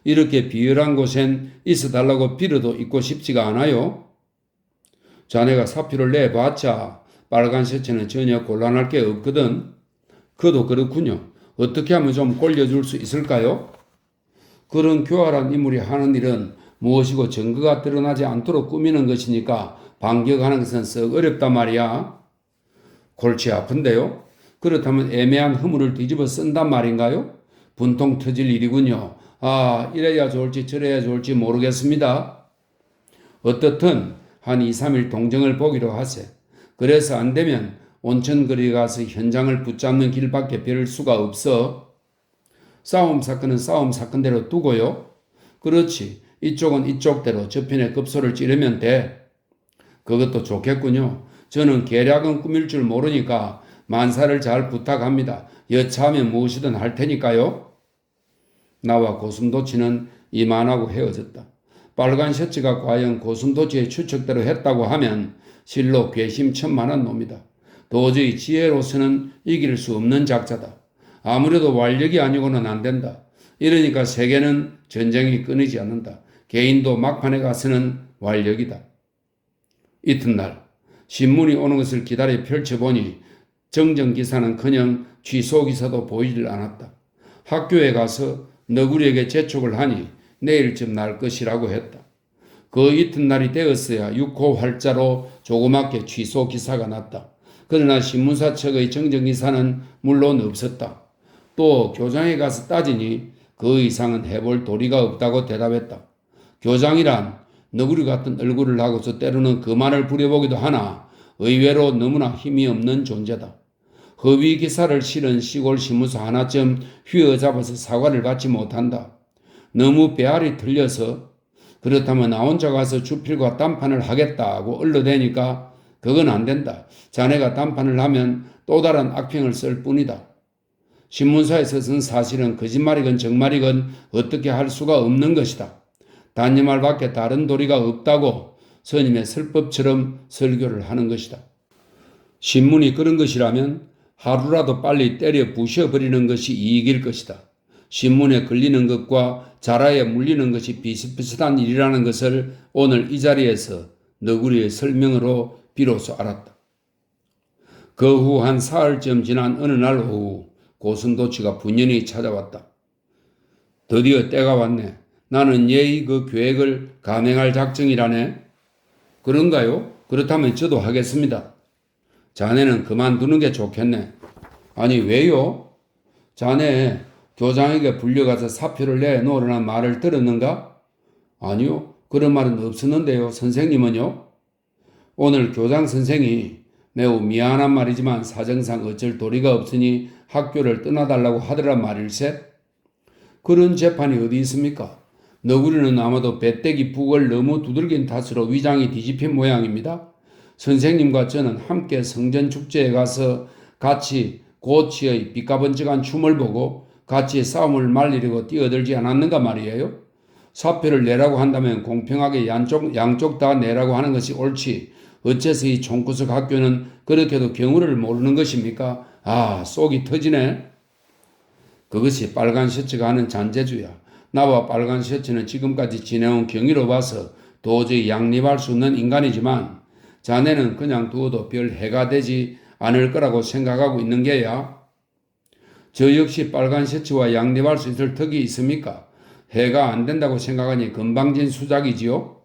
이렇게 비열한 곳엔 있어달라고 빌어도 있고 싶지가 않아요. 자네가 사표를 내봤자 빨간 셔츠는 전혀 곤란할 게 없거든. 그도 그렇군요. 어떻게 하면 좀 골려줄 수 있을까요? 그런 교활한 인물이 하는 일은 무엇이고 증거가 드러나지 않도록 꾸미는 것이니까 반격하는 것은 썩 어렵단 말이야. 골치 아픈데요? 그렇다면 애매한 허물을 뒤집어 쓴단 말인가요? 분통 터질 일이군요. 아, 이래야 좋을지 저래야 좋을지 모르겠습니다. 어떻든 한 2, 3일 동정을 보기로 하세. 그래서 안 되면 온천거리 가서 현장을 붙잡는 길밖에 별 수가 없어. 싸움 사건은 싸움 사건대로 두고요. 그렇지. 이쪽은 이쪽대로 저편에 급소를 찌르면 돼. 그것도 좋겠군요. 저는 계략은 꾸밀 줄 모르니까 만사를 잘 부탁합니다. 여차하면 무엇이든 할 테니까요. 나와 고슴도치는 이만하고 헤어졌다. 빨간 셔츠가 과연 고슴도치의 추측대로 했다고 하면 실로 괘씸천만한 놈이다. 도저히 지혜로서는 이길 수 없는 작자다. 아무래도 완력이 아니고는 안 된다. 이러니까 세계는 전쟁이 끊이지 않는다. 개인도 막판에 가서는 완력이다. 이튿날 신문이 오는 것을 기다려 펼쳐보니 정정기사는커녕 취소기사도 보이질 않았다. 학교에 가서 너구리에게 재촉을 하니 내일쯤 날 것이라고 했다. 그 이튿날이 되었어야 6호 활자로 조그맣게 취소기사가 났다. 그러나 신문사 측의 정정기사는 물론 없었다. 또 교장에 가서 따지니 그 이상은 해볼 도리가 없다고 대답했다. 교장이란 너구리 같은 얼굴을 하고서 때로는 그 말을 부려보기도 하나 의외로 너무나 힘이 없는 존재다. 허위 기사를 실은 시골 신문사 하나쯤 휘어잡아서 사과를 받지 못한다. 너무 배알이 틀려서 그렇다면 나 혼자 가서 주필과 딴판을 하겠다고 얼러대니까 그건 안 된다. 자네가 담판을 하면 또 다른 악평을 쓸 뿐이다. 신문사에서 쓴 사실은 거짓말이건 정말이건 어떻게 할 수가 없는 것이다. 단념할 밖에 다른 도리가 없다고 스님의 설법처럼 설교를 하는 것이다. 신문이 그런 것이라면 하루라도 빨리 때려 부셔버리는 것이 이익일 것이다. 신문에 걸리는 것과 자라에 물리는 것이 비슷비슷한 일이라는 것을 오늘 이 자리에서 너구리의 설명으로 비로소 알았다. 그 후 한 사흘쯤 지난 어느 날 오후 고슴도치가 분연히 찾아왔다. 드디어 때가 왔네. 나는 예의 그 계획을 감행할 작정이라네. 그런가요? 그렇다면 저도 하겠습니다. 자네는 그만두는 게 좋겠네. 아니 왜요? 자네 교장에게 불려가서 사표를 내놓으라는 말을 들었는가? 아니요. 그런 말은 없었는데요. 선생님은요? 오늘 교장 선생이 매우 미안한 말이지만 사정상 어쩔 도리가 없으니 학교를 떠나달라고 하더란 말일세? 그런 재판이 어디 있습니까? 너구리는 아마도 배때기 북을 너무 두들긴 탓으로 위장이 뒤집힌 모양입니다. 선생님과 저는 함께 성전축제에 가서 같이 고치의 삐까번쩍한 춤을 보고 같이 싸움을 말리려고 뛰어들지 않았는가 말이에요. 사표를 내라고 한다면 공평하게 양쪽 다 내라고 하는 것이 옳지. 어째서 이 총구석 학교는 그렇게도 경우를 모르는 것입니까? 아, 속이 터지네. 그것이 빨간 셔츠가 하는 잔재주야. 나와 빨간 셔츠는 지금까지 지내온 경위로 봐서 도저히 양립할 수 없는 인간이지만 자네는 그냥 두어도 별 해가 되지 않을 거라고 생각하고 있는 게야. 저 역시 빨간 셔츠와 양립할 수 있을 턱이 있습니까? 해가 안 된다고 생각하니 건방진 수작이지요.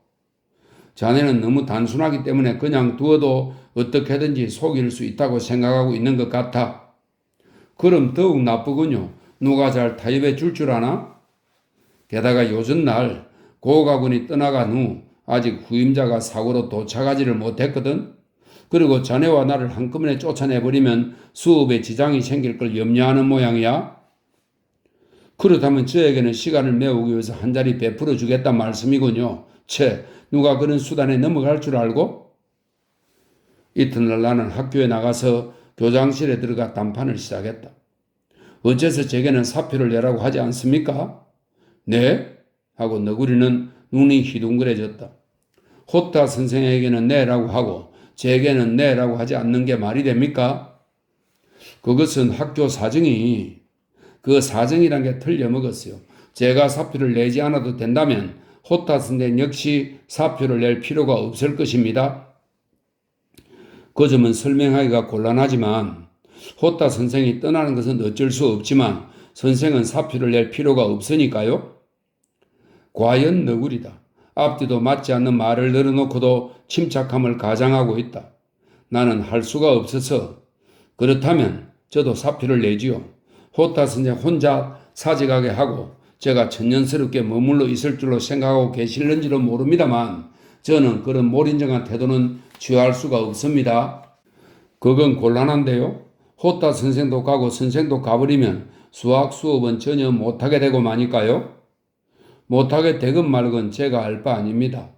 자네는 너무 단순하기 때문에 그냥 두어도 어떻게든지 속일 수 있다고 생각하고 있는 것 같아. 그럼 더욱 나쁘군요. 누가 잘 타협해 줄 아나? 게다가 요즘날 고가군이 떠나간 후 아직 후임자가 사고로 도착하지를 못했거든. 그리고 자네와 나를 한꺼번에 쫓아내버리면 수업에 지장이 생길 걸 염려하는 모양이야. 그렇다면 저에게는 시간을 메우기 위해서 한 자리 베풀어 주겠단 말씀이군요. 채, 누가 그런 수단에 넘어갈 줄 알고? 이튿날 나는 학교에 나가서 교장실에 들어가 담판을 시작했다. 어째서 제게는 사표를 내라고 하지 않습니까? 네? 하고 너구리는 눈이 휘둥그레졌다. 호타 선생에게는 내라고 하고 제게는 내라고 하지 않는 게 말이 됩니까? 그것은 학교 사정이 그 사정이란 게 틀려먹었어요. 제가 사표를 내지 않아도 된다면 호타 선생 역시 사표를 낼 필요가 없을 것입니다. 그 점은 설명하기가 곤란하지만 호타 선생이 떠나는 것은 어쩔 수 없지만 선생은 사표를 낼 필요가 없으니까요. 과연 너구리다. 앞뒤도 맞지 않는 말을 늘어놓고도 침착함을 가장하고 있다. 나는 할 수가 없어서 그렇다면 저도 사표를 내지요. 호타 선생 혼자 사직하게 하고 제가 천년스럽게 머물러 있을 줄로 생각하고 계실는지도 모릅니다만 저는 그런 몰인정한 태도는 취할 수가 없습니다. 그건 곤란한데요. 호타 선생도 가고 선생도 가버리면 수학 수업은 전혀 못하게 되고 마니까요. 못하게 되건 말건 제가 알 바 아닙니다.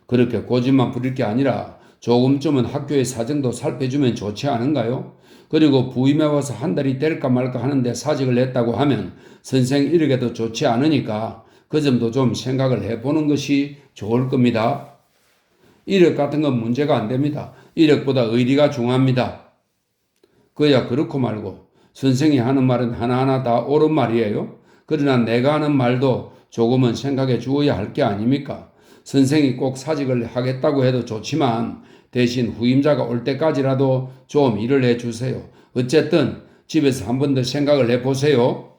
그렇게 고집만 부릴 게 아니라 조금쯤은 학교의 사정도 살펴주면 좋지 않은가요? 그리고 부임해 와서 한 달이 될까 말까 하는데 사직을 냈다고 하면 선생 이력에도 좋지 않으니까 그 점도 좀 생각을 해보는 것이 좋을 겁니다. 이력 같은 건 문제가 안 됩니다. 이력보다 의리가 중요합니다. 그야 그렇고 말고 선생이 하는 말은 하나하나 다 옳은 말이에요. 그러나 내가 하는 말도 조금은 생각해 주어야 할 게 아닙니까? 선생이 꼭 사직을 하겠다고 해도 좋지만 대신 후임자가 올 때까지라도 좀 일을 해주세요. 어쨌든 집에서 한 번 더 생각을 해보세요.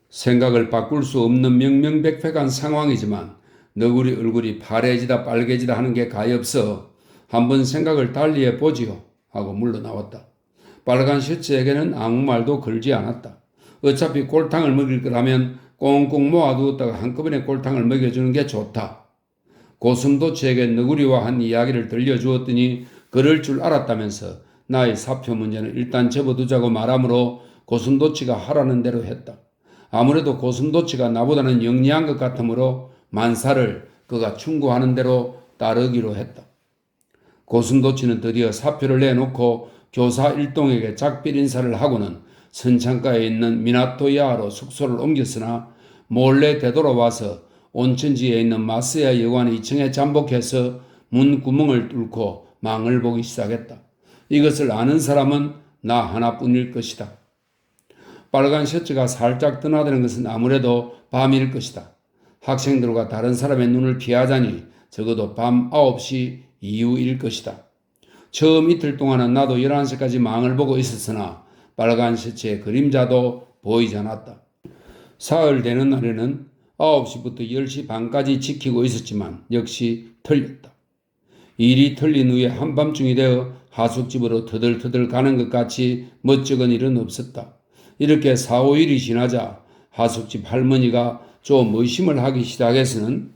생각을 바꿀 수 없는 명명백백한 상황이지만 너구리 얼굴이 파래지다 빨개지다 하는 게 가엾어 한번 생각을 달리 해보지요 하고 물러나왔다. 빨간 셔츠에게는 아무 말도 걸지 않았다. 어차피 꼴탕을 먹일 거라면 꽁꽁 모아두었다가 한꺼번에 꼴탕을 먹여주는 게 좋다. 고슴도치에게 너구리와 한 이야기를 들려주었더니 그럴 줄 알았다면서 나의 사표 문제는 일단 접어두자고 말하므로 고슴도치가 하라는 대로 했다. 아무래도 고슴도치가 나보다는 영리한 것 같으므로 만사를 그가 충고하는 대로 따르기로 했다. 고슴도치는 드디어 사표를 내놓고 교사 일동에게 작별 인사를 하고는 선창가에 있는 미나토야로 숙소를 옮겼으나 몰래 되돌아와서 온천지에 있는 마스야 여관 2층에 잠복해서 문 구멍을 뚫고 망을 보기 시작했다. 이것을 아는 사람은 나 하나뿐일 것이다. 빨간 셔츠가 살짝 드나드는 것은 아무래도 밤일 것이다. 학생들과 다른 사람의 눈을 피하자니 적어도 밤 9시 이후일 것이다. 처음 이틀 동안은 나도 11시까지 망을 보고 있었으나 빨간 셔츠의 그림자도 보이지 않았다. 사흘 되는 날에는 9시부터 10시 반까지 지키고 있었지만 역시 틀렸다. 일이 틀린 후에 한밤중이 되어 하숙집으로 터들터들 가는 것 같이 멋쩍은 일은 없었다. 이렇게 4, 5일이 지나자 하숙집 할머니가 좀 의심을 하기 시작해서는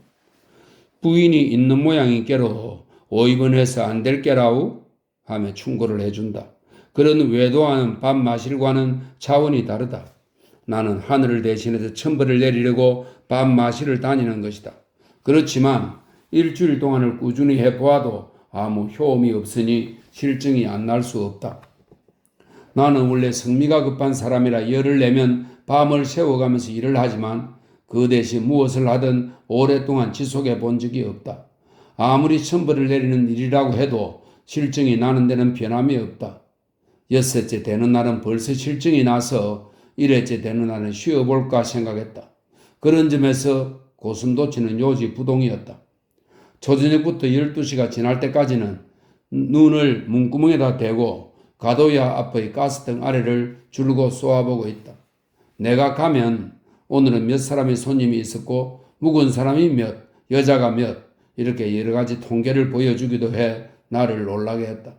부인이 있는 모양이께로 오이번해서 안 될 게라우 하며 충고를 해준다. 그런 외도하는 밥 마실과는 차원이 다르다. 나는 하늘을 대신해서 천벌을 내리려고 밥 마시러 다니는 것이다. 그렇지만 일주일 동안을 꾸준히 해보아도 아무 효험이 없으니 실증이 안 날 수 없다. 나는 원래 성미가 급한 사람이라 열을 내면 밤을 새워가면서 일을 하지만 그 대신 무엇을 하든 오랫동안 지속해 본 적이 없다. 아무리 천벌을 내리는 일이라고 해도 실증이 나는 데는 변함이 없다. 6째 되는 날은 벌써 실증이 나서 1회째 되는 날은 쉬어볼까 생각했다. 그런 점에서 고슴도치는 요지부동이었다. 초저녁부터 12시가 지날 때까지는 눈을 문구멍에다 대고 가도야 앞의 가스등 아래를 줄고 쏘아보고 있다. 내가 가면 오늘은 몇 사람의 손님이 있었고 묵은 사람이 몇, 여자가 몇 이렇게 여러 가지 통계를 보여주기도 해 나를 놀라게 했다.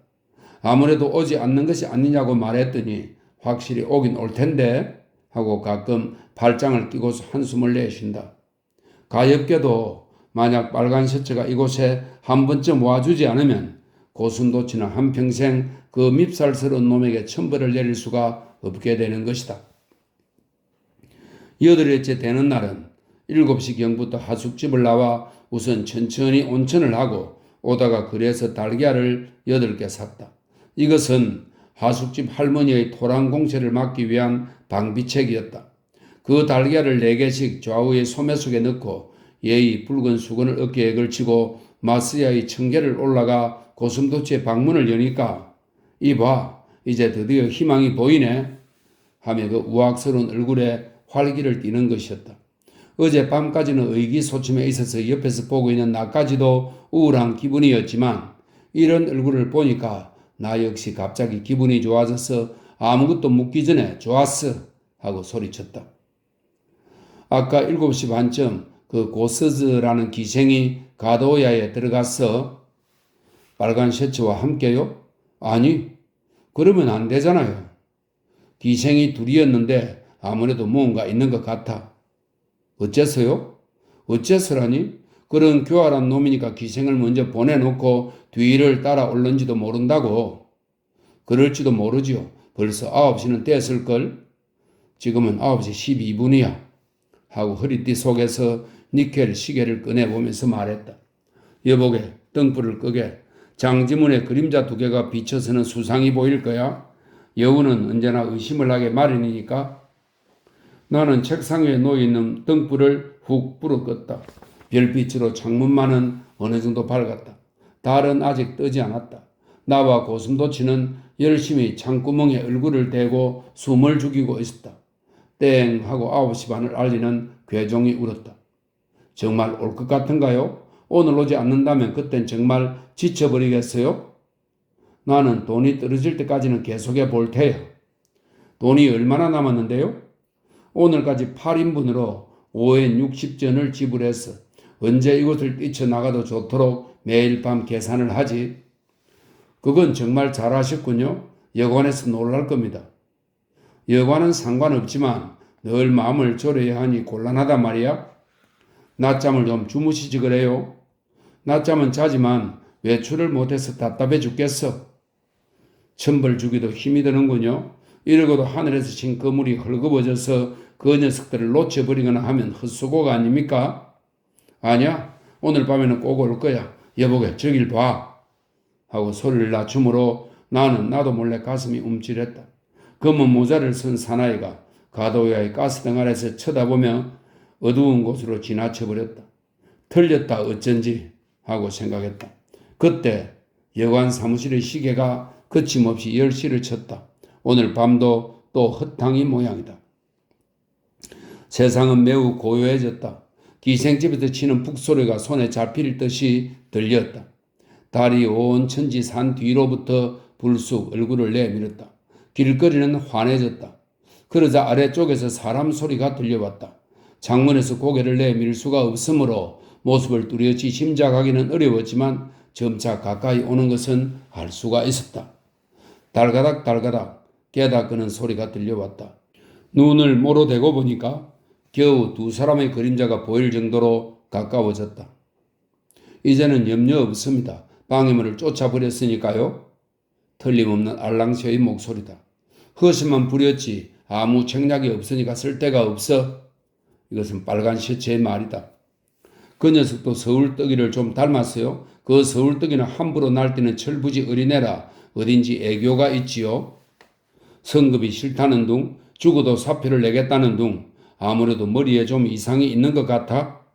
아무래도 오지 않는 것이 아니냐고 말했더니 확실히 오긴 올 텐데 하고 가끔 발장을 끼고서 한숨을 내쉰다. 가엾게도 만약 빨간 셔츠가 이곳에 한 번쯤 와주지 않으면 고슴도치는 한평생 그 밉살스러운 놈에게 천벌을 내릴 수가 없게 되는 것이다. 8일째 되는 날은 7시경부터 하숙집을 나와 우선 천천히 온천을 하고 오다가 그래서 달걀을 8개 샀다. 이것은 하숙집 할머니의 토랑공채를 막기 위한 방비책이었다. 그 달걀을 4개씩 좌우의 소매 속에 넣고 예의 붉은 수건을 어깨에 걸치고 마스야의 청계를 올라가 고슴도치의 방문을 여니까 이봐 이제 드디어 희망이 보이네 하며 그 우악스러운 얼굴에 활기를 띠는 것이었다. 어젯밤까지는 의기소침해 있어서 옆에서 보고 있는 나까지도 우울한 기분이었지만 이런 얼굴을 보니까 나 역시 갑자기 기분이 좋아져서 아무것도 묻기 전에 좋았어 하고 소리쳤다. 아까 7시 반쯤 그 고스즈라는 기생이 가도야에 들어가서 빨간 셔츠와 함께요? 아니, 그러면 안 되잖아요. 기생이 둘이었는데 아무래도 무언가 있는 것 같아. 어째서요? 어째서라니? 그런 교활한 놈이니까 기생을 먼저 보내놓고 뒤를 따라 올는지도 모른다고. 그럴지도 모르지요. 벌써 9시는 됐을걸? 지금은 9시 12분이야. 하고 허리띠 속에서 니켈 시계를 꺼내보면서 말했다. 여보게, 등불을 끄게. 장지문에 그림자 2개가 비쳐서는 수상이 보일 거야. 여우는 언제나 의심을 하게 마련이니까. 나는 책상 위에 놓여있는 등불을 훅 불어 껐다. 별빛으로 창문만은 어느 정도 밝았다. 달은 아직 뜨지 않았다. 나와 고슴도치는 열심히 창구멍에 얼굴을 대고 숨을 죽이고 있었다. 땡 하고 9시 반을 알리는 괴종이 울었다. 정말 올 것 같은가요? 오늘 오지 않는다면 그땐 정말 지쳐버리겠어요? 나는 돈이 떨어질 때까지는 계속해 볼 테야. 돈이 얼마나 남았는데요? 오늘까지 8인분으로 5엔 60전을 지불해서 언제 이곳을 뛰쳐나가도 좋도록 매일 밤 계산을 하지. 그건 정말 잘하셨군요. 여관에서 놀랄 겁니다. 여관은 상관없지만 늘 마음을 졸여야 하니 곤란하단 말이야. 낮잠을 좀 주무시지 그래요. 낮잠은 자지만 외출을 못해서 답답해 죽겠어. 천벌 주기도 힘이 드는군요. 이러고도 하늘에서 친 그물이 헐거워져서 그 녀석들을 놓쳐버리거나 하면 헛수고가 아닙니까? 아니야. 오늘 밤에는 꼭 올 거야. 여보게 저길 봐. 하고 소리를 낮춤으로 나도 몰래 가슴이 움찔했다. 검은 모자를 쓴 사나이가 가도야의 가스등 아래서 쳐다보며 어두운 곳으로 지나쳐버렸다. 틀렸다 어쩐지 하고 생각했다. 그때 여관 사무실의 시계가 거침없이 10시를 쳤다. 오늘 밤도 또 헛탕이 모양이다. 세상은 매우 고요해졌다. 기생집에서 치는 북소리가 손에 잡힐 듯이 들렸다. 달이 온 천지 산 뒤로부터 불쑥 얼굴을 내밀었다. 길거리는 환해졌다. 그러자 아래쪽에서 사람 소리가 들려왔다. 창문에서 고개를 내밀 수가 없으므로 모습을 뚜렷이 짐작하기는 어려웠지만 점차 가까이 오는 것은 알 수가 있었다. 달가닥 달가닥 깨닫거는 소리가 들려왔다. 눈을 모로대고 보니까 겨우 두 사람의 그림자가 보일 정도로 가까워졌다. 이제는 염려 없습니다. 방해물을 쫓아버렸으니까요. 틀림없는 알랑시의 목소리다. 허심만 부렸지 아무 책략이 없으니까 쓸 데가 없어. 이것은 빨간 셔츠의 말이다. 그 녀석도 서울떡이를 좀 닮았어요. 그 서울떡이는 함부로 날뛰는 철부지 어린애라 어딘지 애교가 있지요. 성급이 싫다는 둥, 죽어도 사표를 내겠다는 둥, 아무래도 머리에 좀 이상이 있는 것 같아.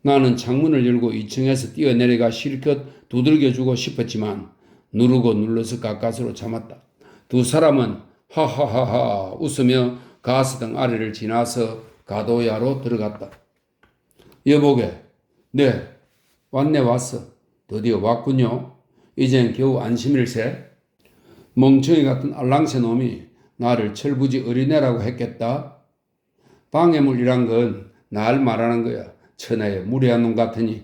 나는 창문을 열고 2층에서 뛰어내려가 실컷 두들겨주고 싶었지만 누르고 눌러서 가까스로 참았다. 두 사람은 하하하하 웃으며 가스등 아래를 지나서 가도야로 들어갔다. 여보게, 네, 왔어. 드디어 왔군요. 이젠 겨우 안심일세. 멍청이 같은 알랑새 놈이 나를 철부지 어린애라고 했겠다. 방해물이란 건 날 말하는 거야. 천하의 무례한 놈 같으니.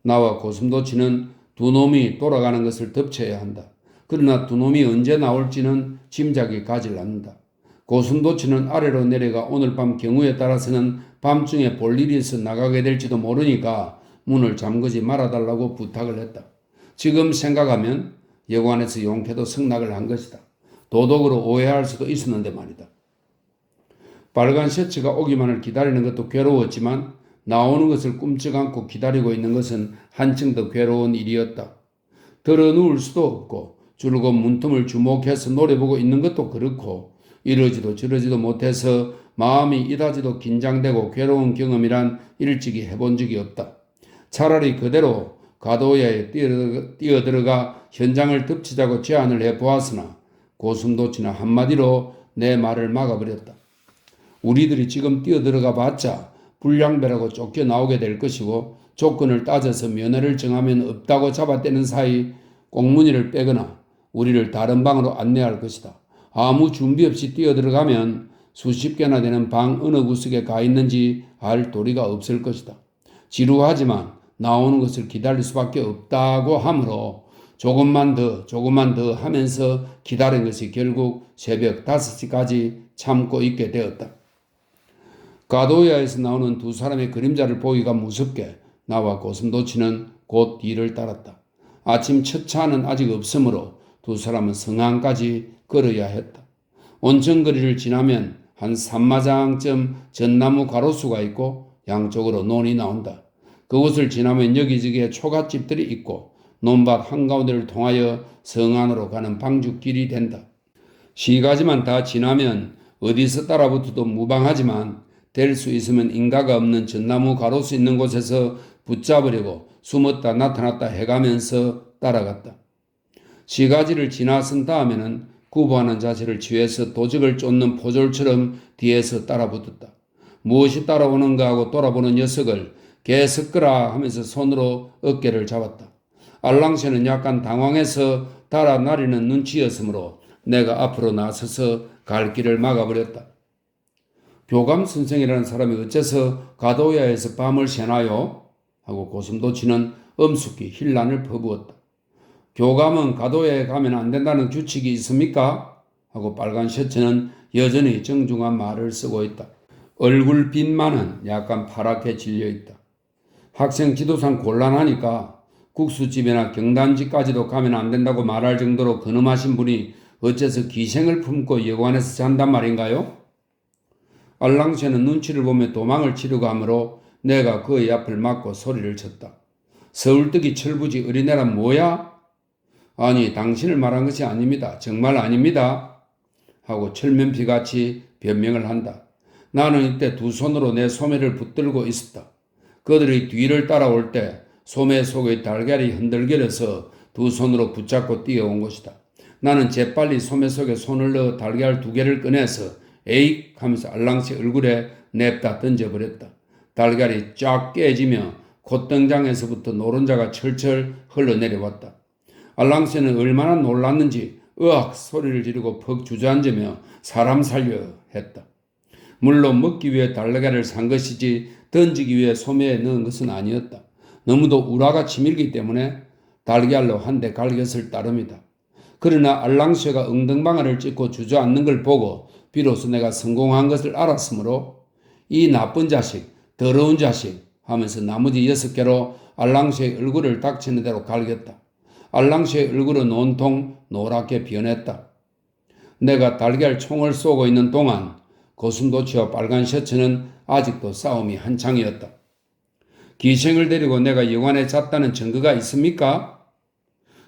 나와 고슴도치는 두 놈이 돌아가는 것을 덮쳐야 한다. 그러나 두 놈이 언제 나올지는 짐작이 가질 않는다. 고슴도치는 아래로 내려가 오늘 밤 경우에 따라서는 밤중에 볼 일이 있어 나가게 될지도 모르니까 문을 잠그지 말아달라고 부탁을 했다. 지금 생각하면 여관에서 용케도 승낙을 한 것이다. 도덕으로 오해할 수도 있었는데 말이다. 빨간 셔츠가 오기만을 기다리는 것도 괴로웠지만 나오는 것을 꿈쩍 않고 기다리고 있는 것은 한층 더 괴로운 일이었다. 들어 누울 수도 없고 줄곧 문틈을 주목해서 노려보고 있는 것도 그렇고 이러지도 저러지도 못해서 마음이 이다지도 긴장되고 괴로운 경험이란 일찍이 해본 적이 없다. 차라리 그대로 가도야에 뛰어들어가 현장을 덮치자고 제안을 해보았으나 고슴도치는 한마디로 내 말을 막아버렸다. 우리들이 지금 뛰어들어가 봤자 불량배라고 쫓겨나오게 될 것이고 조건을 따져서 면회를 정하면 없다고 잡아떼는 사이 꽁무니를 빼거나 우리를 다른 방으로 안내할 것이다. 아무 준비 없이 뛰어들어가면 수십 개나 되는 방 어느 구석에 가 있는지 알 도리가 없을 것이다. 지루하지만 나오는 것을 기다릴 수밖에 없다고 하므로 조금만 더 하면서 기다린 것이 결국 새벽 5시까지 참고 있게 되었다. 가도야에서 나오는 두 사람의 그림자를 보기가 무섭게 나와 고슴도치는 곧 뒤를 따랐다. 아침 첫 차는 아직 없으므로 두 사람은 성안까지 걸어야 했다. 온천거리를 지나면 한 3마장쯤 전나무 가로수가 있고 양쪽으로 논이 나온다. 그곳을 지나면 여기저기에 초가집들이 있고 논밭 한가운데를 통하여 성안으로 가는 방죽길이 된다. 시가지만 다 지나면 어디서 따라붙어도 무방하지만 될 수 있으면 인가가 없는 전나무 가로수 있는 곳에서 붙잡으려고 숨었다 나타났다 해가면서 따라갔다. 시가지를 지나선 다음에는 구보하는 자세를 취해서 도적을 쫓는 포졸처럼 뒤에서 따라붙었다. 무엇이 따라오는가 하고 돌아보는 녀석을 개 섞으라 하면서 손으로 어깨를 잡았다. 알랑새는 약간 당황해서 달아나리는 눈치였으므로 내가 앞으로 나서서 갈 길을 막아버렸다. 교감 선생이라는 사람이 어째서 가도야에서 밤을 새나요? 하고 고슴도치는 엄숙히 힐난을 퍼부었다. 교감은 가도야에 가면 안 된다는 규칙이 있습니까? 하고 빨간 셔츠는 여전히 정중한 말을 쓰고 있다. 얼굴 빛만은 약간 파랗게 질려있다. 학생 지도상 곤란하니까 국수집이나 경단지까지도 가면 안 된다고 말할 정도로 근엄하신 분이 어째서 기생을 품고 여관에서 잔단 말인가요? 알랑새는 눈치를 보며 도망을 치려고 하므로 내가 그의 앞을 막고 소리를 쳤다. 서울뜨기 철부지 어린애란 뭐야? 아니, 당신을 말한 것이 아닙니다. 정말 아닙니다. 하고 철면피같이 변명을 한다. 나는 이때 두 손으로 내 소매를 붙들고 있었다. 그들의 뒤를 따라올 때 소매 속의 달걀이 흔들거려서 두 손으로 붙잡고 뛰어온 것이다. 나는 재빨리 소매 속에 손을 넣어 달걀 두 개를 꺼내서 에익 하면서 알랑시 얼굴에 냅다 던져버렸다. 달걀이 쫙 깨지며 콧등장에서부터 노른자가 철철 흘러내려왔다. 알랑시는 얼마나 놀랐는지 으악 소리를 지르고 퍽 주저앉으며 사람 살려 했다. 물론 먹기 위해 달걀을 산 것이지 던지기 위해 소매에 넣은 것은 아니었다. 너무도 우라가 치밀기 때문에 달걀로 한 대 갈겼을 따름이다. 그러나 알랑시가 엉덩방아를 찍고 주저앉는 걸 보고 비로소 내가 성공한 것을 알았으므로 이 나쁜 자식, 더러운 자식 하면서 나머지 6개로 알랑시의 얼굴을 닥치는 대로 갈겼다. 알랑시의 얼굴은 온통 노랗게 변했다. 내가 달걀 총을 쏘고 있는 동안 고슴도치와 빨간 셔츠는 아직도 싸움이 한창이었다. 기생을 데리고 내가 여관에 잤다는 증거가 있습니까?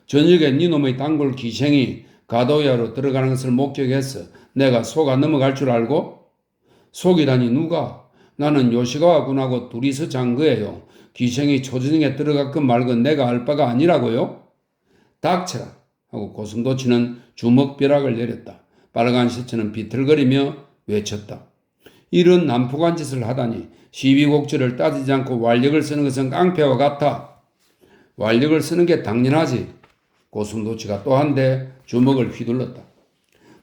저녁에 니놈의 단골 기생이 가도야로 들어가는 것을 목격해서 내가 속아 넘어갈 줄 알고? 속이다니 누가? 나는 요시가와 군하고 둘이서 잔 거예요. 기생이 초저녁에 들어갔건 말건 내가 알 바가 아니라고요? 닥쳐라 하고 고슴도치는 주먹벼락을 내렸다. 빨간 셔츠는 비틀거리며 외쳤다. 이런 난폭한 짓을 하다니 시비곡절을 따지지 않고 완력을 쓰는 것은 깡패와 같아. 완력을 쓰는 게 당연하지. 고슴도치가 또 한 대 주먹을 휘둘렀다.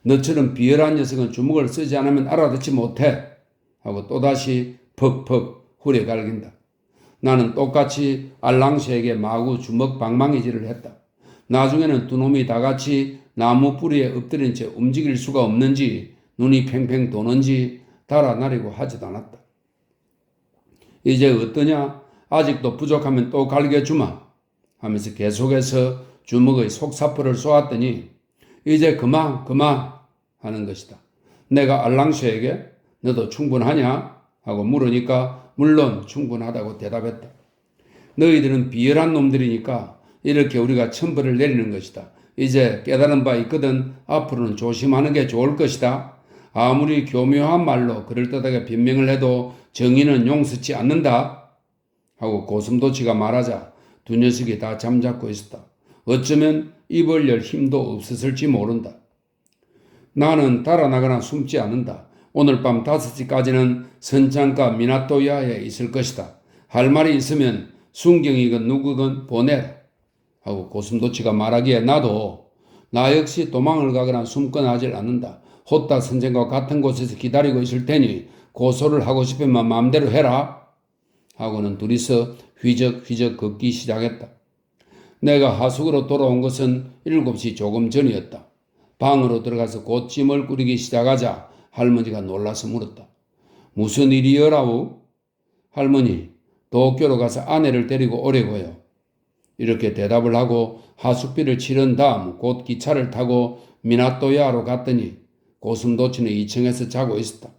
너처럼 비열한 녀석은 주먹을 쓰지 않으면 알아듣지 못해. 하고 또다시 퍽퍽 후려 갈긴다. 나는 똑같이 알랑시에게 마구 주먹 방망이질을 했다. 나중에는 두 놈이 다 같이 나무 뿌리에 엎드린 채 움직일 수가 없는지 눈이 팽팽 도는지 달아나리고 하지도 않았다. 이제 어떠냐? 아직도 부족하면 또 갈겨주마 하면서 계속해서 주먹의 속사포를 쏘았더니 이제 그만 하는 것이다. 내가 알랑시에게 너도 충분하냐? 하고 물으니까 물론 충분하다고 대답했다. 너희들은 비열한 놈들이니까 이렇게 우리가 천벌을 내리는 것이다. 이제 깨달은 바 있거든 앞으로는 조심하는 게 좋을 것이다. 아무리 교묘한 말로 그럴듯하게 변명을 해도 정의는 용서치 않는다. 하고 고슴도치가 말하자 두 녀석이 다 잠잡고 있었다. 어쩌면 입을 열 힘도 없었을지 모른다. 나는 달아나거나 숨지 않는다. 오늘 밤 5시까지는 선창가 미나토야에 있을 것이다. 할 말이 있으면 순경이건 누구건 보내라. 하고 고슴도치가 말하기에 나 역시 도망을 가거나 숨거나 하질 않는다. 호타 선생과 같은 곳에서 기다리고 있을 테니 고소를 하고 싶으면 마음대로 해라. 하고는 둘이서 휘적휘적 걷기 시작했다. 내가 하숙으로 돌아온 것은 7시 조금 전이었다. 방으로 들어가서 곧 찜을 꾸리기 시작하자 할머니가 놀라서 물었다. 무슨 일이여라우? 할머니, 도쿄로 가서 아내를 데리고 오려고요. 이렇게 대답을 하고 하숙비를 치른 다음 곧 기차를 타고 미나토야로 갔더니 고슴도치는 2층에서 자고 있었다.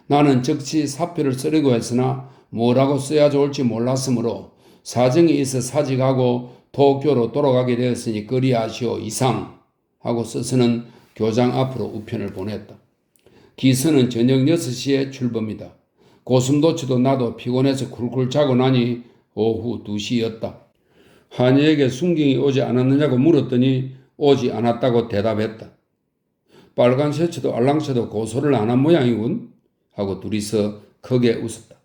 나는 즉시 사표를 쓰려고 했으나 뭐라고 써야 좋을지 몰랐으므로 사정이 있어 사직하고 도쿄로 돌아가게 되었으니 그리하시오 이상 하고 써서는 교장 앞으로 우편을 보냈다. 기선은 저녁 6시에 출범이다. 고슴도치도 나도 피곤해서 쿨쿨 자고 나니 오후 2시였다. 한이에게 순경이 오지 않았느냐고 물었더니 오지 않았다고 대답했다. 빨간 셔츠도 알랑시도 고소를 안 한 모양이군 하고 둘이서 크게 웃었다.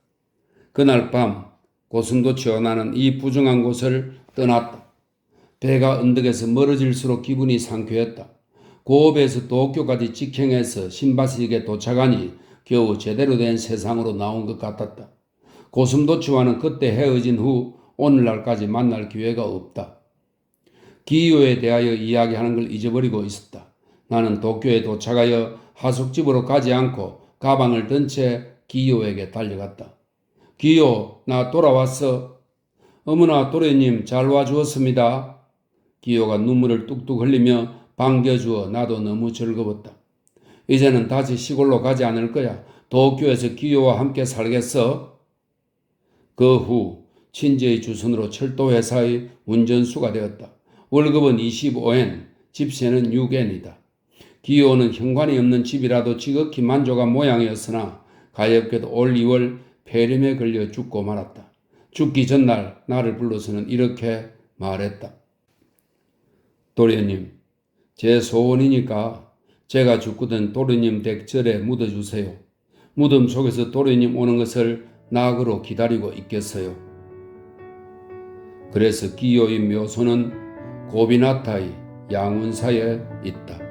그날 밤 고슴도치와 나는 이 부정한 곳을 떠났다. 배가 언덕에서 멀어질수록 기분이 상쾌했다. 고업에서 도쿄까지 직행해서 신바시역에 도착하니 겨우 제대로 된 세상으로 나온 것 같았다. 고슴도치와는 그때 헤어진 후 오늘날까지 만날 기회가 없다. 기요에 대하여 이야기하는 걸 잊어버리고 있었다. 나는 도쿄에 도착하여 하숙집으로 가지 않고 가방을 든 채 기요에게 달려갔다. 기요, 나 돌아왔어. 어머나 도련님 잘 와주었습니다. 기요가 눈물을 뚝뚝 흘리며 반겨주어 나도 너무 즐거웠다. 이제는 다시 시골로 가지 않을 거야. 도쿄에서 기요와 함께 살겠어. 그 후 친지의 주선으로 철도회사의 운전수가 되었다. 월급은 25엔, 집세는 6엔이다. 기호는 현관이 없는 집이라도 지극히 만족한 모양이었으나 가엾게도 올 2월 폐렴에 걸려 죽고 말았다. 죽기 전날 나를 불러서는 이렇게 말했다. 도련님, 제 소원이니까 제가 죽거든 도련님 댁절에 묻어주세요. 무덤 속에서 도련님 오는 것을 낙으로 기다리고 있겠어요. 그래서 기호의 묘소는 고비나타의 양운사에 있다.